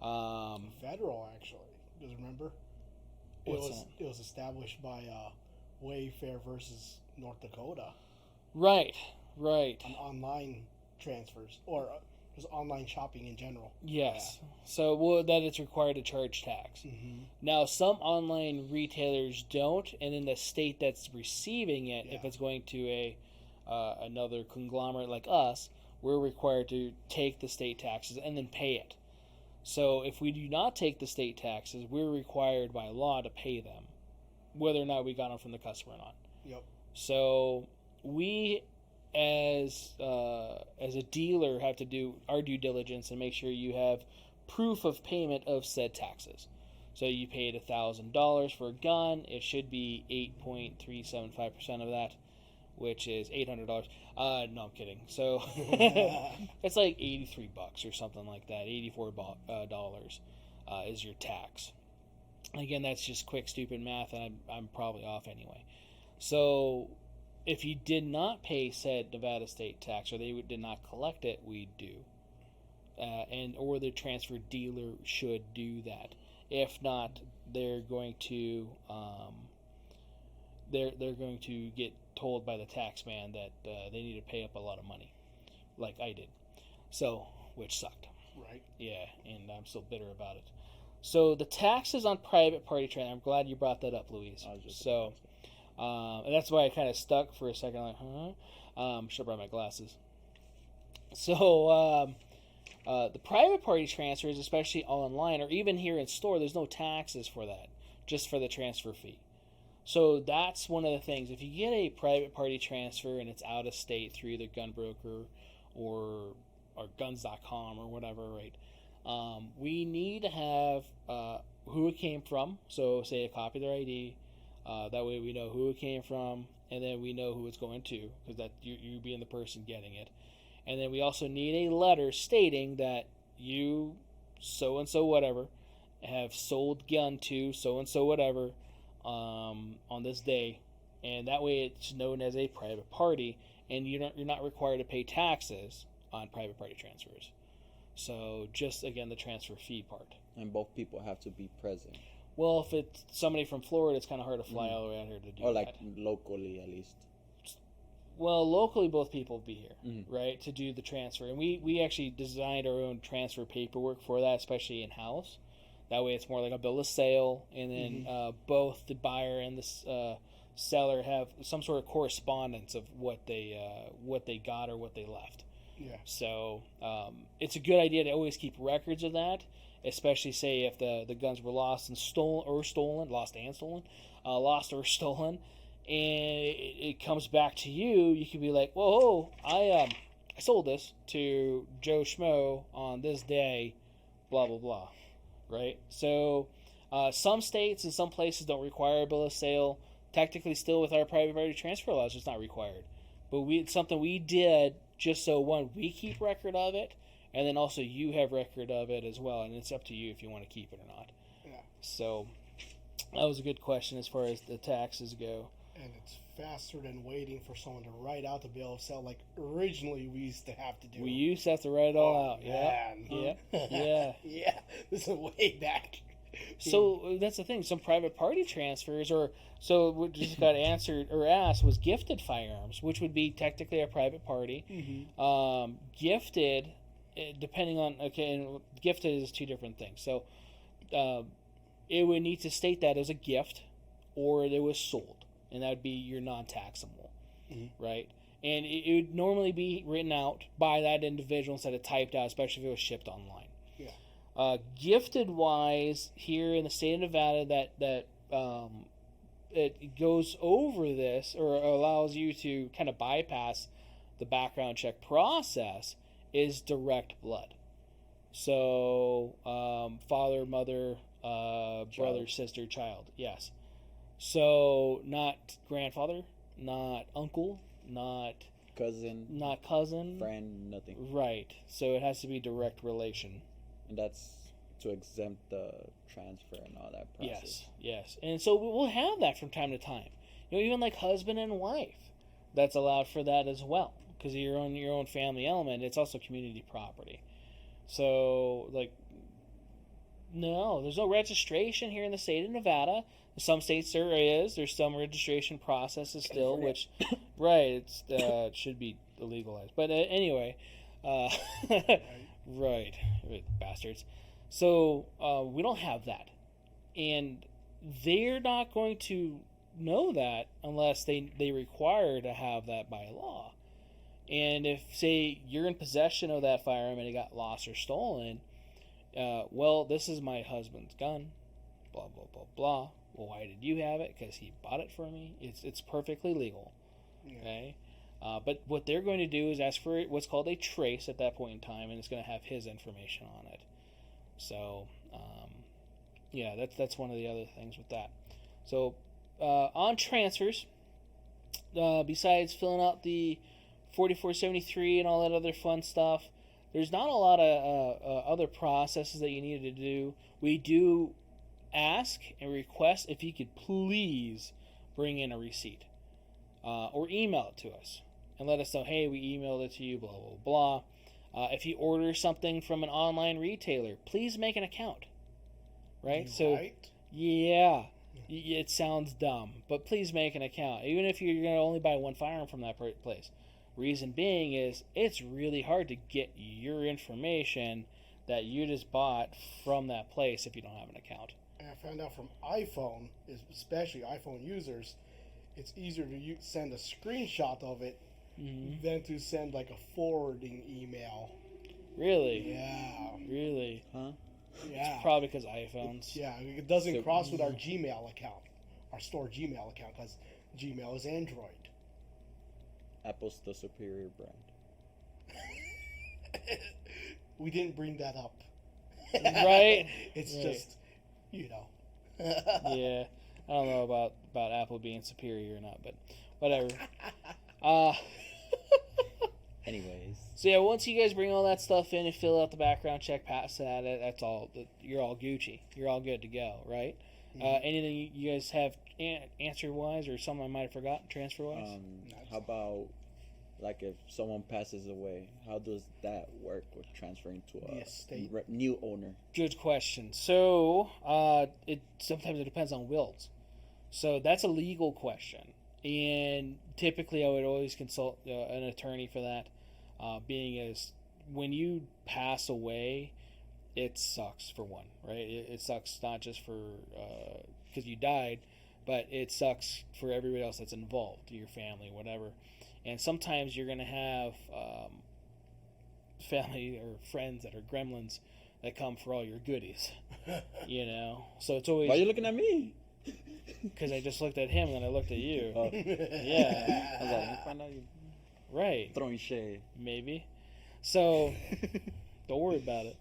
Federal, actually. Just remember? It was established by Wayfair versus North Dakota. Right. On online transfers, or just online shopping in general. Yes. Yeah. So that it's required to charge tax. Mm-hmm. Now, some online retailers don't, and in the state that's receiving it, if it's going to another conglomerate like us, we're required to take the state taxes and then pay it. So if we do not take the state taxes, we're required by law to pay them, whether or not we got them from the customer or not. Yep. So we, as a dealer, have to do our due diligence and make sure you have proof of payment of said taxes. So you paid $1,000 for a gun. It should be 8.375% of that, which is $800. No, I'm kidding. So it's like $83 or something like that. $84 is your tax. Again, that's just quick, stupid math, and I'm probably off anyway. So if you did not pay said Nevada state tax, or they did not collect it, we do, or the transfer dealer should do that. If not, they're going to they're going to get told by the tax man that they need to pay up a lot of money, like I did. So, which sucked. Right. Yeah, and I'm still bitter about it. So the taxes on private party transfer. I'm glad you brought that up, Louise. So, and that's why I kind of stuck for a second. Like, should have brought my glasses. So, the private party transfers, especially online or even here in store, there's no taxes for that, just for the transfer fee. So that's one of the things. If you get a private party transfer and it's out of state through either Gunbroker or guns.com or whatever, right? We need to have who it came from. So say a copy of their ID. That way we know who it came from, and then we know who it's going to, because that you being the person getting it. And then we also need a letter stating that you, so-and-so whatever, have sold gun to so-and-so whatever on this day. And that way it's known as a private party, and you're not required to pay taxes on private party transfers. So just, again, the transfer fee part. And both people have to be present. Well, if it's somebody from Florida, it's kind of hard to fly all the way out here to do that. Or like locally, at least. Well, locally, both people will be here, right, to do the transfer. And we actually designed our own transfer paperwork for that, especially in-house. That way it's more like a bill of sale, and then both the buyer and the seller have some sort of correspondence of what they got or what they left. Yeah. So it's a good idea to always keep records of that, especially, say, if the guns were lost or stolen, and it comes back to you. You could be like, whoa, I sold this to Joe Schmo on this day, blah, blah, blah, right? So some states and some places don't require a bill of sale. Technically, still with our private party transfer laws, it's not required. But it's something we did just so, one, we keep record of it, and then also you have record of it as well, and it's up to you if you want to keep it or not. Yeah. So that was a good question as far as the taxes go. And it's faster than waiting for someone to write out the bill of sale like originally we used to have to do. We used to have to write it all out. Man. Yeah. Yeah. Yeah. This is way back. So that's the thing. Some private party transfers, or so what just got answered or asked was gifted firearms, which would be technically a private party. Gifted, depending on and gifted is two different things. So it would need to state that as a gift, or it was sold, and that would be your non-taxable, right? And it would normally be written out by that individual instead of typed out, especially if it was shipped online. Gifted wise, here in the state of Nevada, that it goes over this or allows you to kind of bypass the background check process is direct blood. So father, mother, brother, sister, child. Yes. So not grandfather, not uncle, not cousin, friend, nothing. Right. So it has to be direct relation. And that's to exempt the transfer and all that process. Yes. And so we'll have that from time to time. Even like husband and wife, that's allowed for that as well, because you're on your own family element. It's also community property. So no, there's no registration here in the state of Nevada. In some states there is. There's some registration processes still, which, right, it should be illegalized. But anyway, right, bastards. So we don't have that, and they're not going to know that unless they require to have that by law. And if, say, you're in possession of that firearm and it got lost or stolen, well, this is my husband's gun, blah blah blah blah. Well, why did you have it? Because he bought it for me. It's perfectly legal. Okay. But what they're going to do is ask for what's called a trace at that point in time, and it's going to have his information on it. So, that's one of the other things with that. So, on transfers, besides filling out the 4473 and all that other fun stuff, there's not a lot of other processes that you need to do. We do ask and request if you could please bring in a receipt or email it to us. And let us know, hey, we emailed it to you, blah, blah, blah. If you order something from an online retailer, please make an account. Right? Yeah. It sounds dumb, but please make an account. Even if you're going to only buy one firearm from that place. Reason being is it's really hard to get your information that you just bought from that place if you don't have an account. And I found out from iPhone, especially iPhone users, it's easier to send a screenshot of it than to send like a forwarding email. Really? Yeah. Really? Huh? Yeah. It's probably because iPhones. It doesn't cross with our Gmail account, our store Gmail account, because Gmail is Android. Apple's the superior brand. We didn't bring that up. Right? It's right. Just, Yeah. I don't know about Apple being superior or not, but whatever. Anyways. So yeah, once you guys bring all that stuff in and fill out the background check, pass that, that's all. You're all Gucci. You're all good to go, right? Anything you guys have answer-wise or something I might have forgotten transfer-wise? How about, like, if someone passes away, how does that work with transferring to a new owner? Good question. So sometimes it depends on wills. So that's a legal question. And typically I would always consult an attorney for that. Being as when you pass away, it sucks for one, right? It sucks not just for because you died, but it sucks for everybody else that's involved, your family, whatever. And sometimes you're going to have family or friends that are gremlins that come for all your goodies, So it's always... Why are you looking at me? Because I just looked at him and then I looked at you. Oh. Yeah. I was like, you find out you right. throwing shade. Maybe. So, don't worry about it.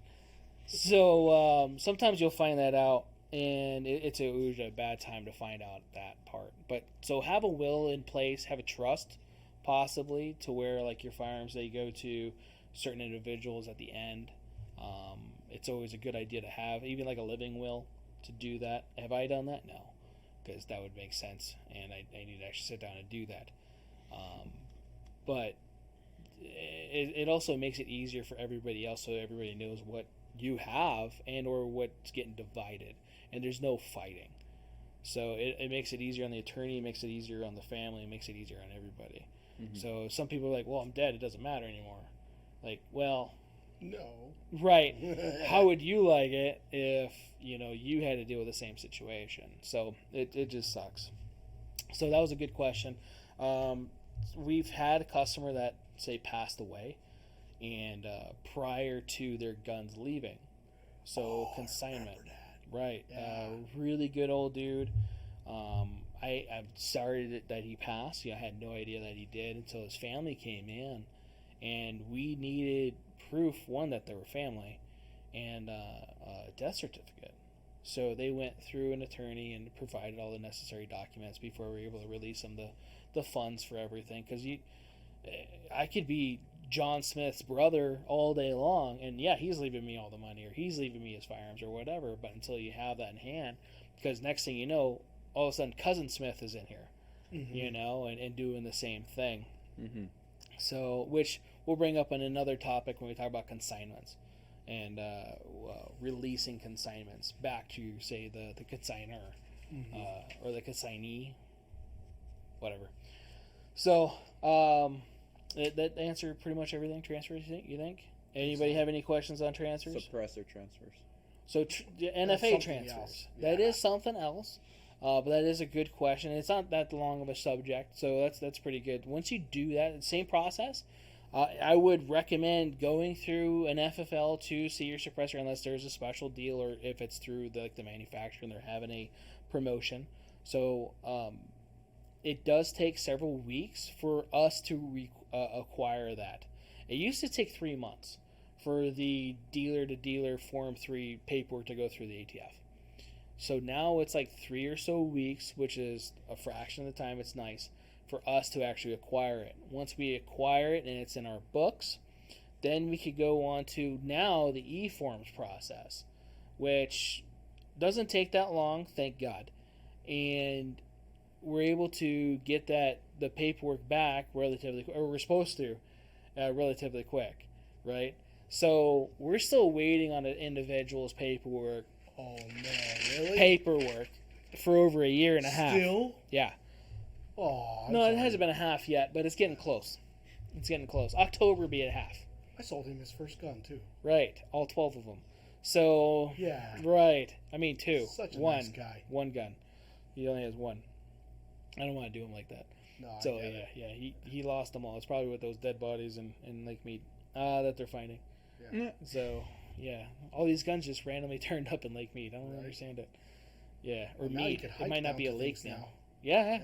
So, sometimes you'll find that out, and it's usually a bad time to find out that part. But, so have a will in place, have a trust, possibly, to where, like, your firearms, they go to certain individuals at the end. It's always a good idea to have, even like a living will, to do that. Have I done that? No. Because that would make sense, and I need to actually sit down and do that. But it also makes it easier for everybody else, so everybody knows what you have and or what's getting divided, and there's no fighting. So it makes it easier on the attorney, it makes it easier on the family, it makes it easier on everybody. Mm-hmm. So some people are like, well, I'm dead, it doesn't matter anymore. Like, well, no. Right. How would you like it if, you had to deal with the same situation? So it just sucks. So that was a good question. We've had a customer that, say, passed away, and prior to their guns leaving. So consignment. Right. Yeah. Really good old dude. I'm sorry that he passed. I had no idea that he did until his family came in, and we needed proof, one, that they were family, and a death certificate. So they went through an attorney and provided all the necessary documents before we were able to release them the funds for everything. Because I could be John Smith's brother all day long, and yeah, he's leaving me all the money, or he's leaving me his firearms, or whatever. But until you have that in hand, because next thing you know, all of a sudden Cousin Smith is in here, mm-hmm. and doing the same thing. Mm-hmm. So, which we'll bring up in another topic when we talk about consignments and releasing consignments back to, say, the consignor, mm-hmm. Or the consignee, whatever. So, that answered pretty much everything. Transfers, you think? Anybody have any questions on transfers? Suppressor transfers. So NFA transfers. Yeah. That is something else. But that is a good question. It's not that long of a subject, so that's pretty good. Once you do that, same process, I would recommend going through an FFL to see your suppressor, unless there's a special deal, or if it's through the manufacturer and they're having a promotion. So it does take several weeks for us to acquire that. It used to take 3 months for the dealer-to-dealer Form 3 paperwork to go through the ATF. So now it's like 3 or so weeks, which is a fraction of the time. It's nice for us to actually acquire it. Once we acquire it and it's in our books, then we could go on to now the e-forms process, which doesn't take that long, thank God. And we're able to get the paperwork back relatively, or we're supposed to, relatively quick, right? So we're still waiting on an individual's paperwork. Oh no, really? Paperwork for over a year and a half. Still? Yeah. Oh. No, it hasn't been a half yet, but it's getting close. It's getting close. October will be a half. I sold him his first gun too. Right, all 12 of them. So. Yeah. Right. I mean, 2. Such a nice guy. One gun. He only has one. I don't want to do him like that. No. So yeah. He lost them all. It's probably with those dead bodies in Lake Mead that they're finding. Yeah. So. Yeah, all these guns just randomly turned up in Lake Mead. I don't understand it. Yeah, or Mead. It might not be a lake now. Yeah.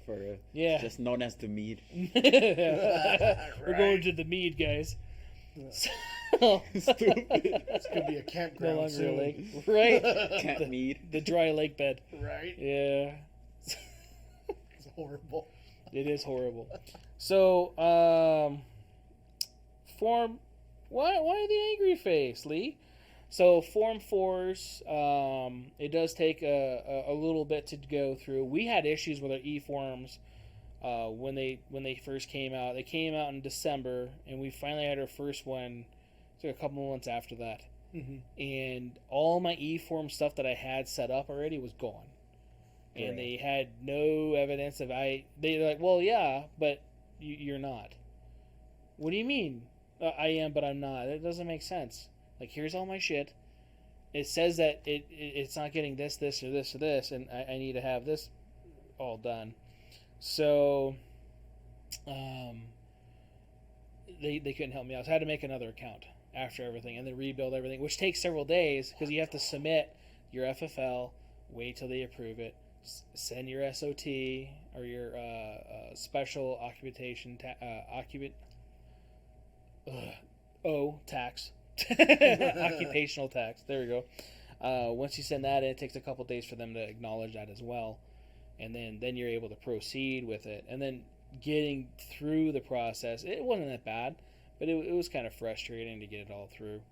For just known as the Mead. Right. We're going to the Mead, guys. So, stupid. It's gonna be a campground. No longer soon. a lake, right? Camp Mead. The dry lake bed. Right. Yeah. It's horrible. It is horrible. So, Form. Why the angry face, Lee? So Form 4s, it does take a little bit to go through. We had issues with our e-forms when they first came out. They came out in December, and we finally had our first one. It took a couple months after that. Mm-hmm. And all my e-form stuff that I had set up already was gone. And they had no evidence they're like, well, yeah, but you're not. What do you mean? I am, but I'm not. That doesn't make sense. Like, here's all my shit. It says that it's not getting this, or this, or this, and I need to have this all done. So, they couldn't help me out. So I had to make another account after everything, and then rebuild everything, which takes several days, because you have to submit your FFL, wait till they approve it, send your SOT, or your special occupation tax. Occupational tax. There we go. Once you send that in, it takes a couple days for them to acknowledge that as well, and then you're able to proceed with it. And then getting through the process, it wasn't that bad, but it was kind of frustrating to get it all through.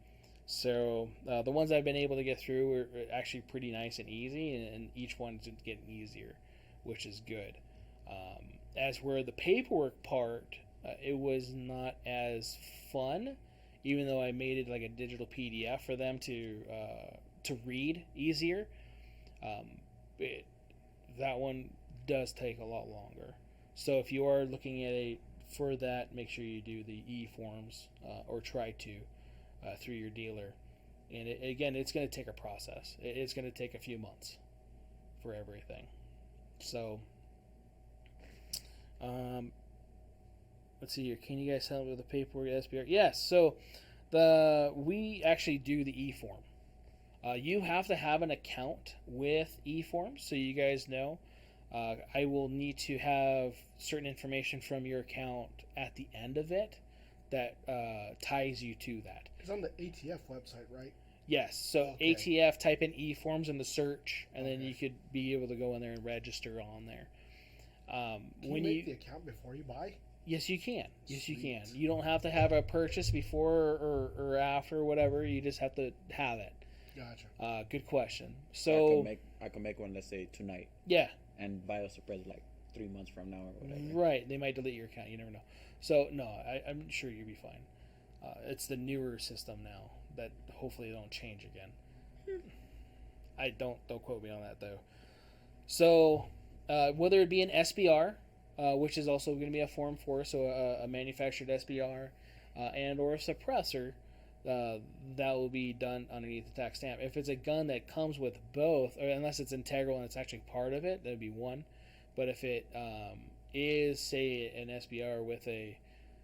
So the ones I've been able to get through were actually pretty nice and easy, and each one's getting easier, which is good. As where the paperwork part, it was not as fun even though I made it like a digital PDF for them to read easier. Um, that one does take a lot longer. So if you are looking at for that, make sure you do the e-forms or try to through your dealer. And again, it's going to take a process. It's going to take a few months for everything. So, let's see here. Can you guys help with the paperwork SBR? Yes. So, we actually do the e-form. You have to have an account with eForms, so you guys know. I will need to have certain information from your account at the end of it that ties you to that. It's on the ATF website, right? Yes. So okay. ATF, type in eForms in the search, and then you could be able to go in there and register on there. Can you make the account before you buy? Yes, you can. Yes, you can. You don't have to have a purchase before or after or whatever. You just have to have it. Gotcha. Good question. So I can make one, let's say tonight. Yeah. And BioSuppress like 3 months from now or whatever. Right. They might delete your account. You never know. So no, I'm sure you'll be fine. It's the newer system now that hopefully don't change again. I don't quote me on that though. So whether it be an SBR, which is also going to be a Form 4, so a manufactured SBR, and or a suppressor. That will be done underneath the tax stamp. If it's a gun that comes with both, or unless it's integral and it's actually part of it, that would be one. But if it is, say, an SBR with a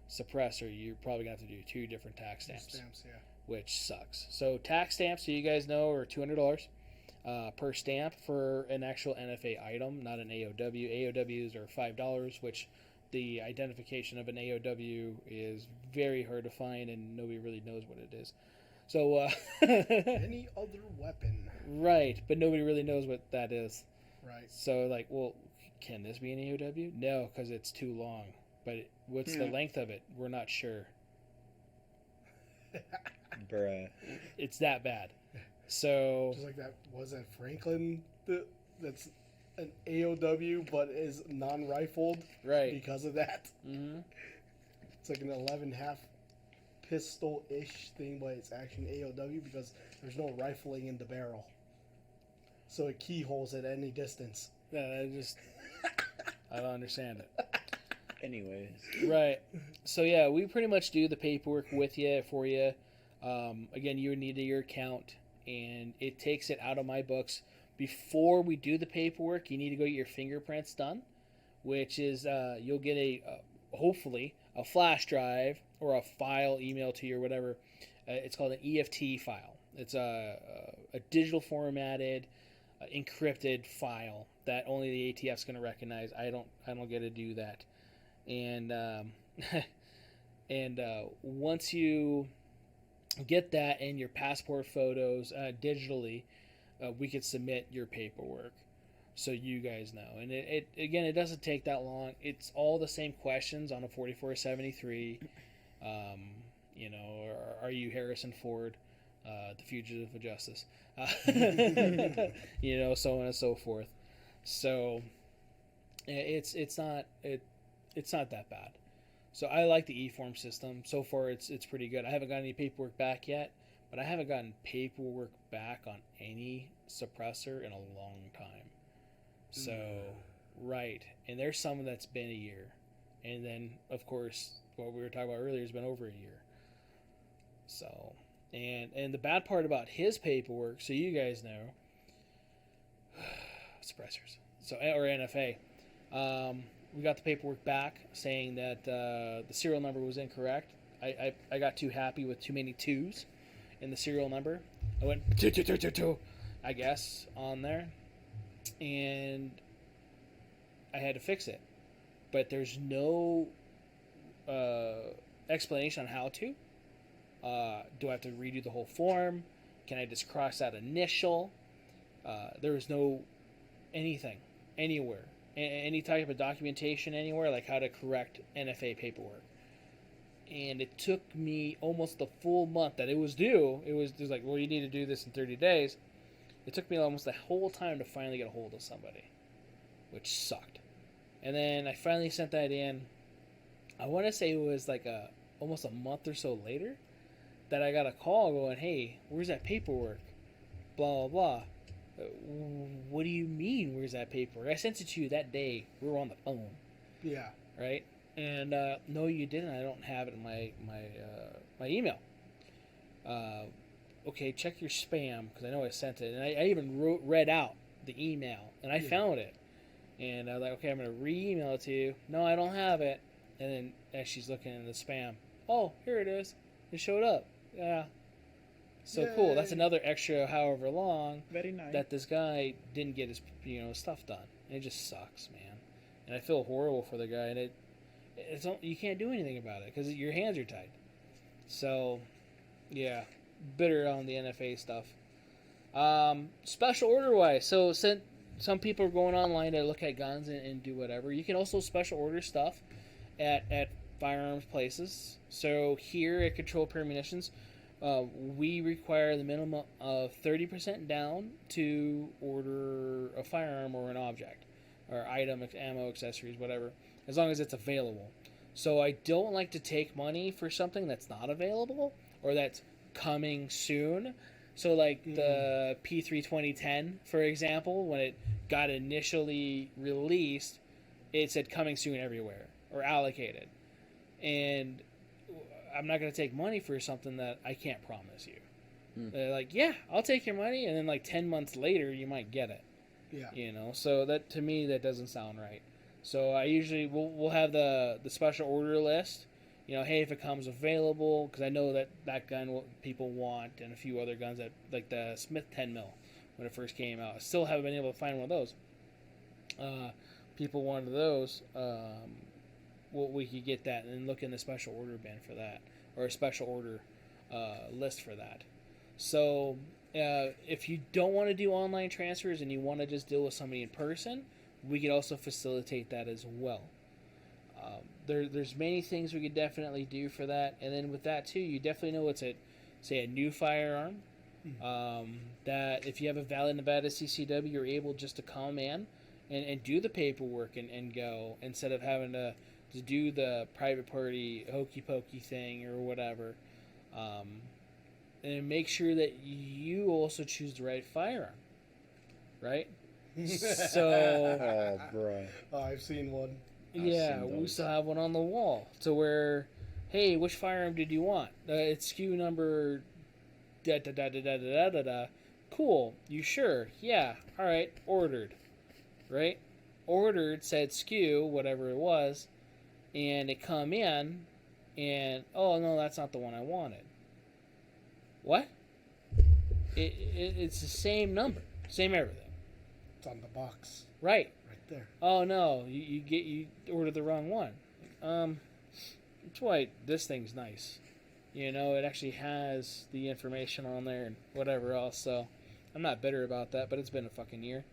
suppressor, you're probably going to have to do 2 different tax stamps. Which sucks. So tax stamps, so you guys know, are $200 per stamp for an actual NFA item, not an AOW. AOWs are $5, which the identification of an AOW is very hard to find, and nobody really knows what it is. So any other weapon, right? But nobody really knows what that is, right? So like, well, can this be an AOW? No, because it's too long. But what's the length of it? We're not sure. Bruh. It's that bad. So just like that, was that Franklin? That's an AOW, but is non-rifled, right? Because of that, It's like an 11.5 pistol-ish thing, but it's actually an AOW because there's no rifling in the barrel, so it keyholes at any distance. I don't understand it. Anyways, right. So yeah, we pretty much do the paperwork with you for you. Again, you would need your account, and it takes it out of my books. Before we do the paperwork, you need to go get your fingerprints done, which is you'll get hopefully a flash drive or a file emailed to you or whatever. It's called an EFT file. It's a digital formatted, encrypted file that only the ATF's going to recognize. I don't get to do that, and once you get that and your passport photos digitally. We could submit your paperwork, so you guys know. And it doesn't take that long. It's all the same questions on a 4473. Are you Harrison Ford, the fugitive of justice? So on and so forth. So it's not that bad. So I like the eForm system. So far, it's pretty good. I haven't got any paperwork back yet. But I haven't gotten paperwork back on any suppressor in a long time. So, right. And there's some that's been a year. And then, of course, what we were talking about earlier has been over a year. So, and the bad part about his paperwork, so you guys know, suppressors, or NFA, we got the paperwork back saying that the serial number was incorrect. I got too happy with too many 2s. In the serial number, I went 2, I guess, on there, and I had to fix it. But there's no explanation on how to. Do I have to redo the whole form? Can I just cross that initial? There is no anything anywhere, any type of documentation anywhere, like how to correct NFA paperwork. And it took me almost the full month that it was due. It was like, well, you need to do this in 30 days. It took me almost the whole time to finally get a hold of somebody, which sucked. And then I finally sent that in. I want to say it was like almost a month or so later. that I got a call going, hey, where's that paperwork? Blah, blah, blah. What do you mean, where's that paperwork? I sent it to you that day. We were on the phone. Yeah. Right? And, no, you didn't. I don't have it in my email. Okay, check your spam, because I know I sent it. And I even read out the email, and I found it. And I was like, okay, I'm going to re-email it to you. No, I don't have it. And then as she's looking in the spam, oh, here it is. It showed up. Yeah. So Yay. cool. That's another extra however long Very nice. that this guy didn't get his stuff done. It just sucks, man. And I feel horrible for the guy. And you can't do anything about it because your hands are tied. So, yeah, bitter on the NFA stuff. Special order wise, so some people are going online to look at guns and do whatever. You can also special order stuff at firearms places. So here at Control Pair Munitions, we require the minimum of 30% down to order a firearm or an object, or item, ammo, accessories, whatever, as long as it's available. So I don't like to take money for something that's not available or that's coming soon. So like the P3 2010, for example, when it got initially released, it said coming soon everywhere or allocated. And I'm not going to take money for something that I can't promise you. They're like, yeah, I'll take your money. And then like 10 months later, you might get it. Yeah. You know, so that to me, that doesn't sound right. So I usually, we'll have the special order list. You know, hey, if it comes available, because I know that gun people want, and a few other guns that, like the Smith 10 mil when it first came out. I still haven't been able to find one of those. People wanted those. We could get that and then look in the special order bin for that, or a special order list for that. So if you don't want to do online transfers and you want to just deal with somebody in person, we could also facilitate that as well. There's many things we could definitely do for that, and then with that too, you definitely know it's a new firearm. That if you have a valid Nevada CCW, you're able just to come in and do the paperwork and go, instead of having to do the private party hokey pokey thing or whatever. And make sure that you also choose the right firearm, right? So, oh, bro. I've seen one. Yeah, we still have one on the wall to where, hey, which firearm did you want? It's SKU number da da da da da da da da. Cool. You sure? Yeah. All right. Ordered. Right? Ordered, said SKU, whatever it was, and it come in, and oh no, that's not the one I wanted. What? It's the same number, same everything. It's on the box. Right. Right there. Oh no, you ordered the wrong one. That's why this thing's nice. You know, it actually has the information on there and whatever else. So I'm not bitter about that, but it's been a fucking year.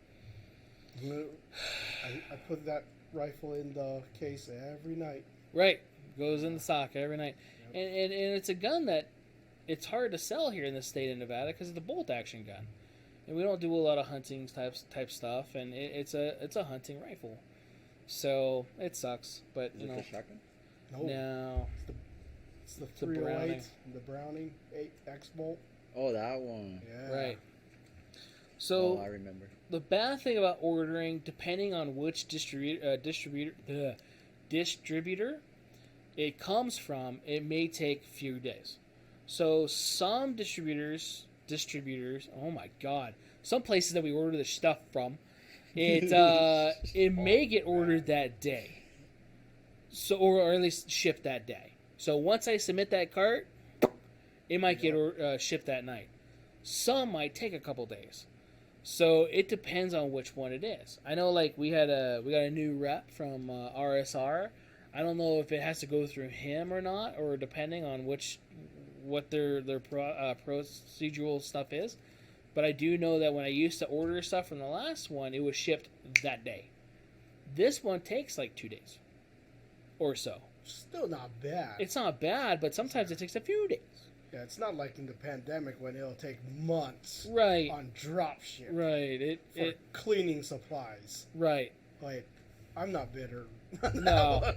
I put that rifle in the case every night. Right, goes in the sock every night, yep. and it's a gun that it's hard to sell here in the state of Nevada because it's a bolt action gun. And we don't do a lot of hunting type stuff, and it's a hunting rifle, so it sucks. But Is it the shotgun? No. It's the 308, the Browning 8X bolt. Oh, that one. Yeah. Right. So I remember. The bad thing about ordering, depending on which distributor it comes from, it may take a few days. So some distributors, oh my god, some places that we order the stuff from, it may get ordered that day, so or at least shipped that day. So once I submit that cart, it might get shipped that night. Some might take a couple days. So it depends on which one it is. I know, like we got a new rep from RSR. I don't know if it has to go through him or not, or depending on what their procedural stuff is. But I do know that when I used to order stuff from the last one, it was shipped that day. This one takes like 2 days or so. Still not bad. It's not bad, but sometimes it takes a few days. Yeah, it's not like in the pandemic when it'll take months on drop ship. Right. For cleaning supplies. Right. Like, I'm not bitter. No.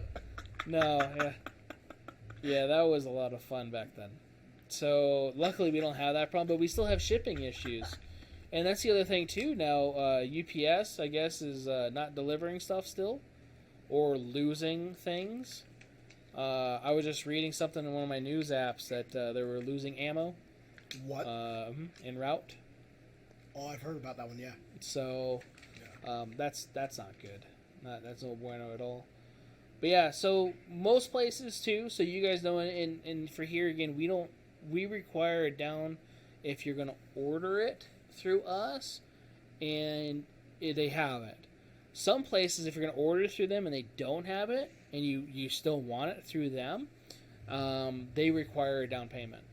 Yeah, that was a lot of fun back then. So luckily we don't have that problem, but we still have shipping issues. And that's the other thing too. Now UPS, I guess, is not delivering stuff still, or losing things. I was just reading something in one of my news apps that they were losing ammo. What? En route. Oh, I've heard about that one. Yeah. So that's not good. That's no bueno at all. But yeah, so most places too. So you guys know, and for here again, we require it down if you're gonna order it through us, and they have it. Some places, if you're gonna order it through them and they don't have it, and you still want it through them, they require a down payment.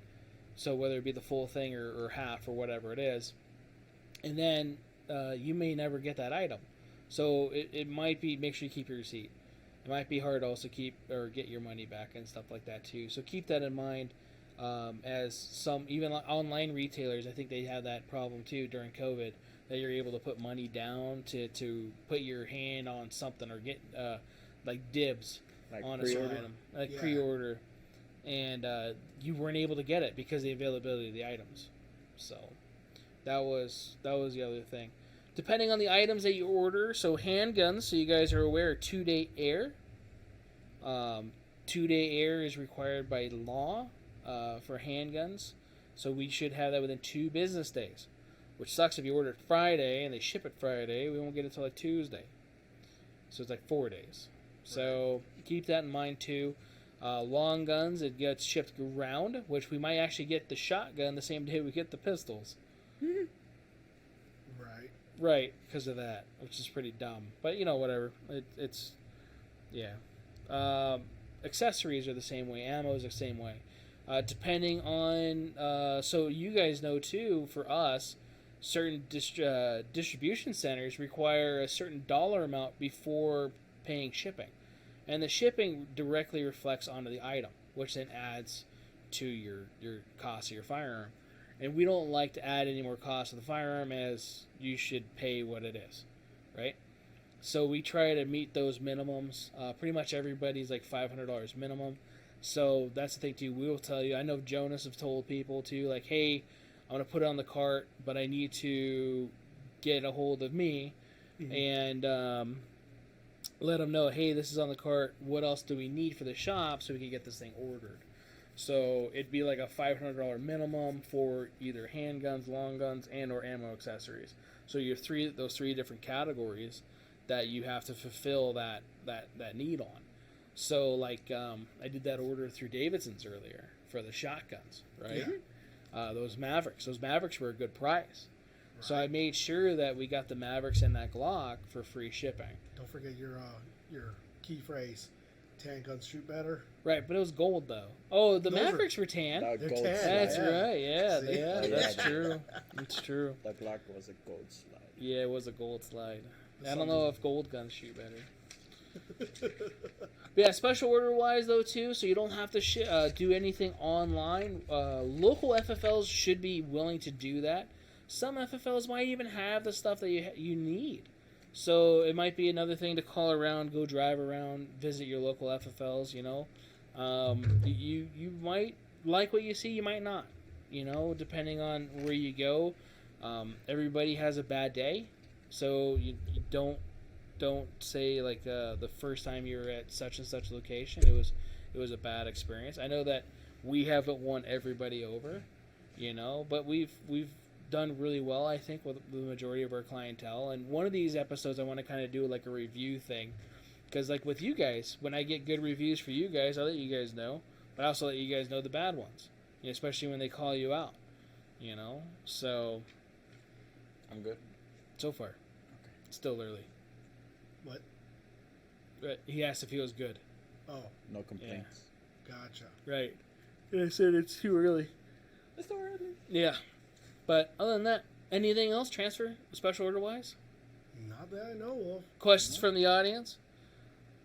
So whether it be the full thing or half or whatever it is, and then you may never get that item. So it might be, make sure you keep your receipt. It might be hard to also keep or get your money back and stuff like that too. So keep that in mind. As some even online retailers, I think they have that problem too during COVID, that you're able to put money down to put your hand on something or get like dibs like on a certain item, like pre-order, and you weren't able to get it because of the availability of the items. So that was the other thing. Depending on the items that you order, so handguns, so you guys are aware, 2-day air. 2-day air is required by law for handguns, so we should have that within 2 business days. Which sucks if you order it Friday and they ship it Friday, we won't get it until like Tuesday. So it's like 4 days. So keep that in mind too. Long guns, it gets shipped ground, which we might actually get the shotgun the same day we get the pistols. Right, because of that, which is pretty dumb. But, whatever. It's, yeah. Accessories are the same way. Ammo is the same way. Depending on, so you guys know, too, for us, certain distribution centers require a certain dollar amount before paying shipping. And the shipping directly reflects onto the item, which then adds to your cost of your firearm. And we don't like to add any more cost to the firearm, as you should pay what it is, right? So we try to meet those minimums. Pretty much everybody's like $500 minimum. So that's the thing too. We will tell you. I know Jonas have told people too, like, hey, I'm gonna put it on the cart, but I need to get a hold of me, and let them know, hey, this is on the cart. What else do we need for the shop so we can get this thing ordered? So it'd be like a $500 minimum for either handguns, long guns, and or ammo accessories. So you have those three different categories that you have to fulfill that need on. So like I did that order through Davidson's earlier for the shotguns, right? Yeah. Those Mavericks were a good price. Right. So I made sure that we got the Mavericks and that Glock for free shipping. Don't forget your key phrase. Tan guns shoot better. Right, but it was gold though. Oh, the Mavericks were tan. They're tan. That's right. Yeah, that's true. It's true. The Glock was a gold slide. Yeah, it was a gold slide. I don't know if gold guns shoot better. But yeah, special order wise though too, so you don't have to do anything online. Local FFLs should be willing to do that. Some FFLs might even have the stuff that you need. So it might be another thing to call around, go drive around, visit your local FFLs, You might like what you see, you might not, depending on where you go. Everybody has a bad day, so you don't say like the first time you were at such and such location, it was a bad experience. I know that we haven't won everybody over, but we've done really well, I think, with the majority of our clientele. And one of these episodes I want to kind of do like a review thing, because like with you guys, when I get good reviews for you guys, I'll let you guys know, but I also let you guys know the bad ones, especially when they call you out, so I'm good so far. Okay. It's still early. What? He asked if he was good. Oh, no complaints. Yeah. Gotcha. Right. I said it's too early. It's too early. Yeah. But other than that, anything else transfer, special order wise? Not that I know of. Questions from the audience?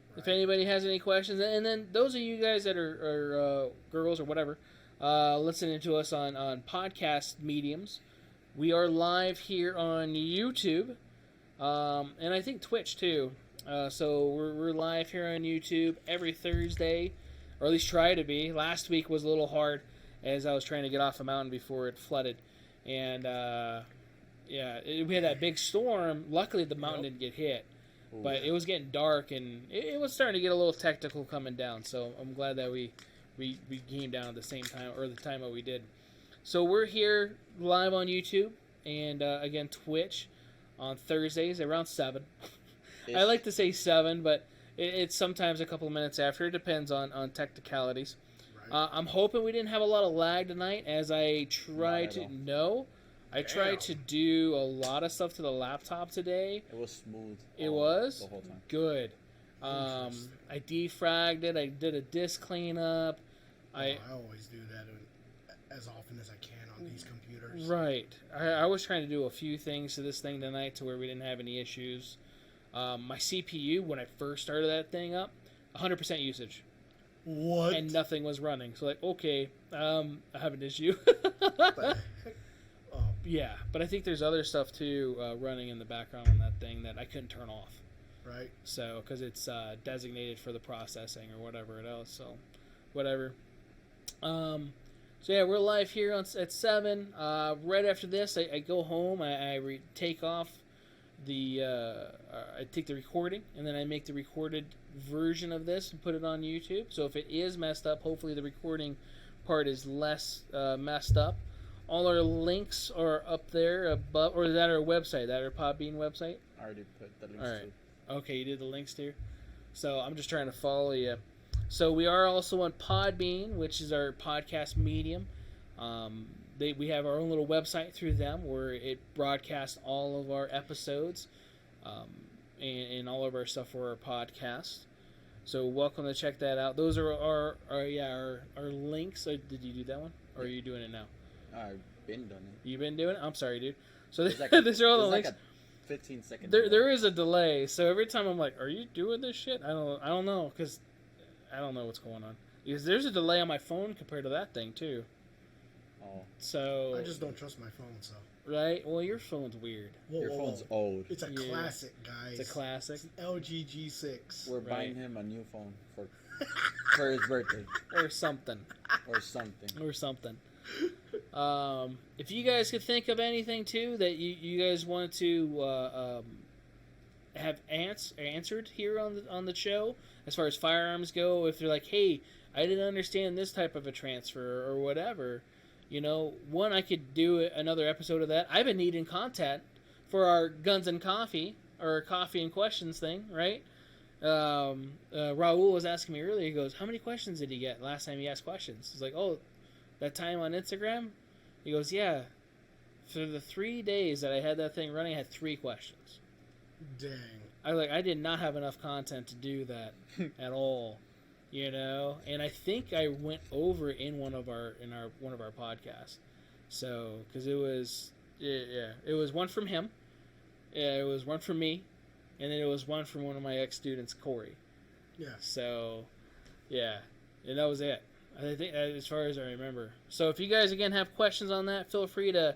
Right. If anybody has any questions, and then those of you guys that are girls or whatever, listening to us on podcast mediums, we are live here on YouTube, and I think Twitch too. So we're live here on YouTube every Thursday, or at least try to be. Last week was a little hard. as I was trying to get off the mountain before it flooded. And we had that big storm. Luckily, the mountain didn't get hit. Ooh. But it was getting dark, and it was starting to get a little technical coming down. So I'm glad that we came down at the same time, or the time that we did. So we're here live on YouTube and, again, Twitch on Thursdays around 7. I like to say 7, but it's sometimes a couple of minutes after. It depends on technicalities. Right. I'm hoping we didn't have a lot of lag tonight as I tried to... No. I tried to do a lot of stuff to the laptop today. It was smooth. It was? The whole time. Good. I defragged it. I did a disk cleanup. I always do that as often as I can on these computers. Right. I was trying to do a few things to this thing tonight to where we didn't have any issues. My CPU, when I first started that thing up, 100% usage. What? And nothing was running. So, like, okay, I have an issue. Yeah, but I think there's other stuff, too, running in the background on that thing that I couldn't turn off. Right. So, because it's designated for the processing or whatever it is. So, whatever. So, yeah, we're live here at 7. Right after this, I go home. I take off I take the recording, and then I make the recorded version of this and put it on YouTube. So, if it is messed up, hopefully the recording part is less messed up. All our links are up there above, or is that our website? That our Podbean website? I already put the links. All right. Okay, you did the links too. So I'm just trying to follow you. So we are also on Podbean, which is our podcast medium. We have our own little website through them where it broadcasts all of our episodes and all of our stuff for our podcast. So welcome to check that out. Those are our links. Did you do that one, or are you doing it now? I've been doing it. You've been doing it? I'm sorry, dude. So these like are all the links. Like a 15 second. There is a delay, so every time I'm like, "Are you doing this shit?" I don't know, because I don't know what's going on. Because there's a delay on my phone compared to that thing too. Oh. So I just don't trust my phone, so. Right? Well, your phone's weird. Your phone's old. It's a classic, guys. It's a classic. It's an LG G6. We're buying him a new phone for his birthday. Or something. If you guys could think of anything too that you guys wanted to have answered here on the show, as far as firearms go, if they're like, hey, I didn't understand this type of a transfer or whatever, one, I could do another episode of that. I've been needing content for our Guns and Coffee, or Coffee and Questions thing, right? Raul was asking me earlier, he goes, how many questions did he get last time he asked questions? He's like, oh, that time on Instagram? He goes, yeah. For the 3 days that I had that thing running, I had 3 questions. Dang. I did not have enough content to do that at all, And I think I went over in one of our podcasts. So, because it was one from him, it was one from me, and then it was one from one of my ex-students, Corey. Yeah. So, yeah, and that was it. I think as far as I remember. So if you guys again have questions on that, feel free to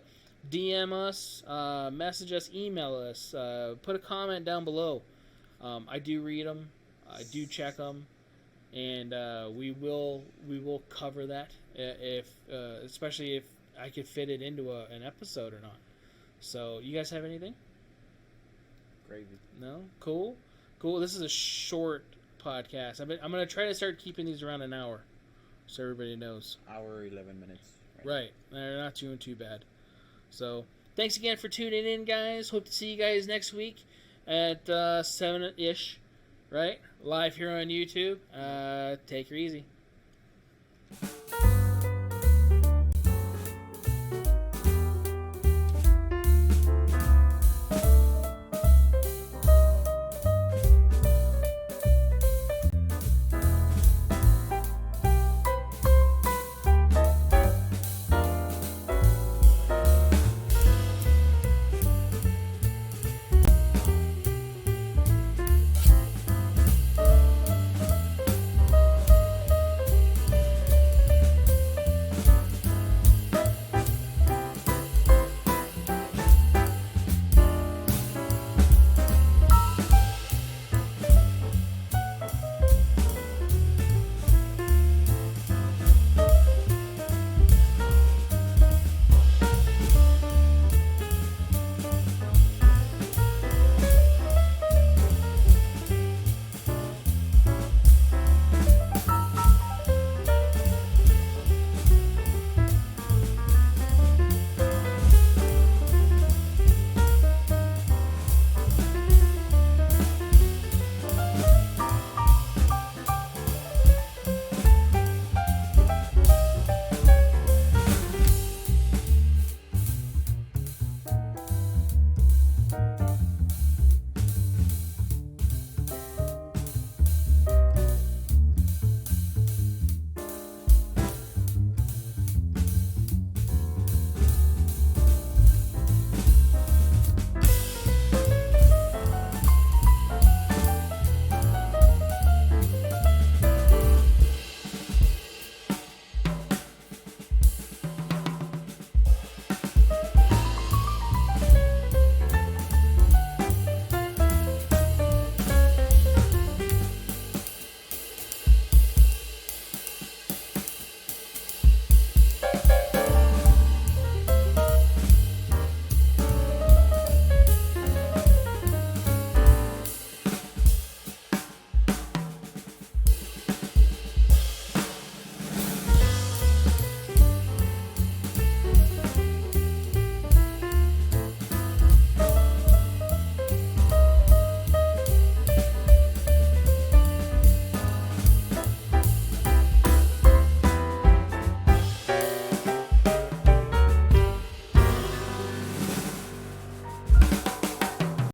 DM us, message us, email us, put a comment down below. I do read them, I do check them, and we will cover that especially if I could fit it into an episode or not. So you guys have anything? Gravy. No? Cool. This is a short podcast. I'm gonna try to start keeping these around an hour. So everybody knows. Hour, 11 minutes. Right. They're not doing too bad. So, thanks again for tuning in, guys. Hope to see you guys next week at 7-ish, right? Live here on YouTube. Take her easy.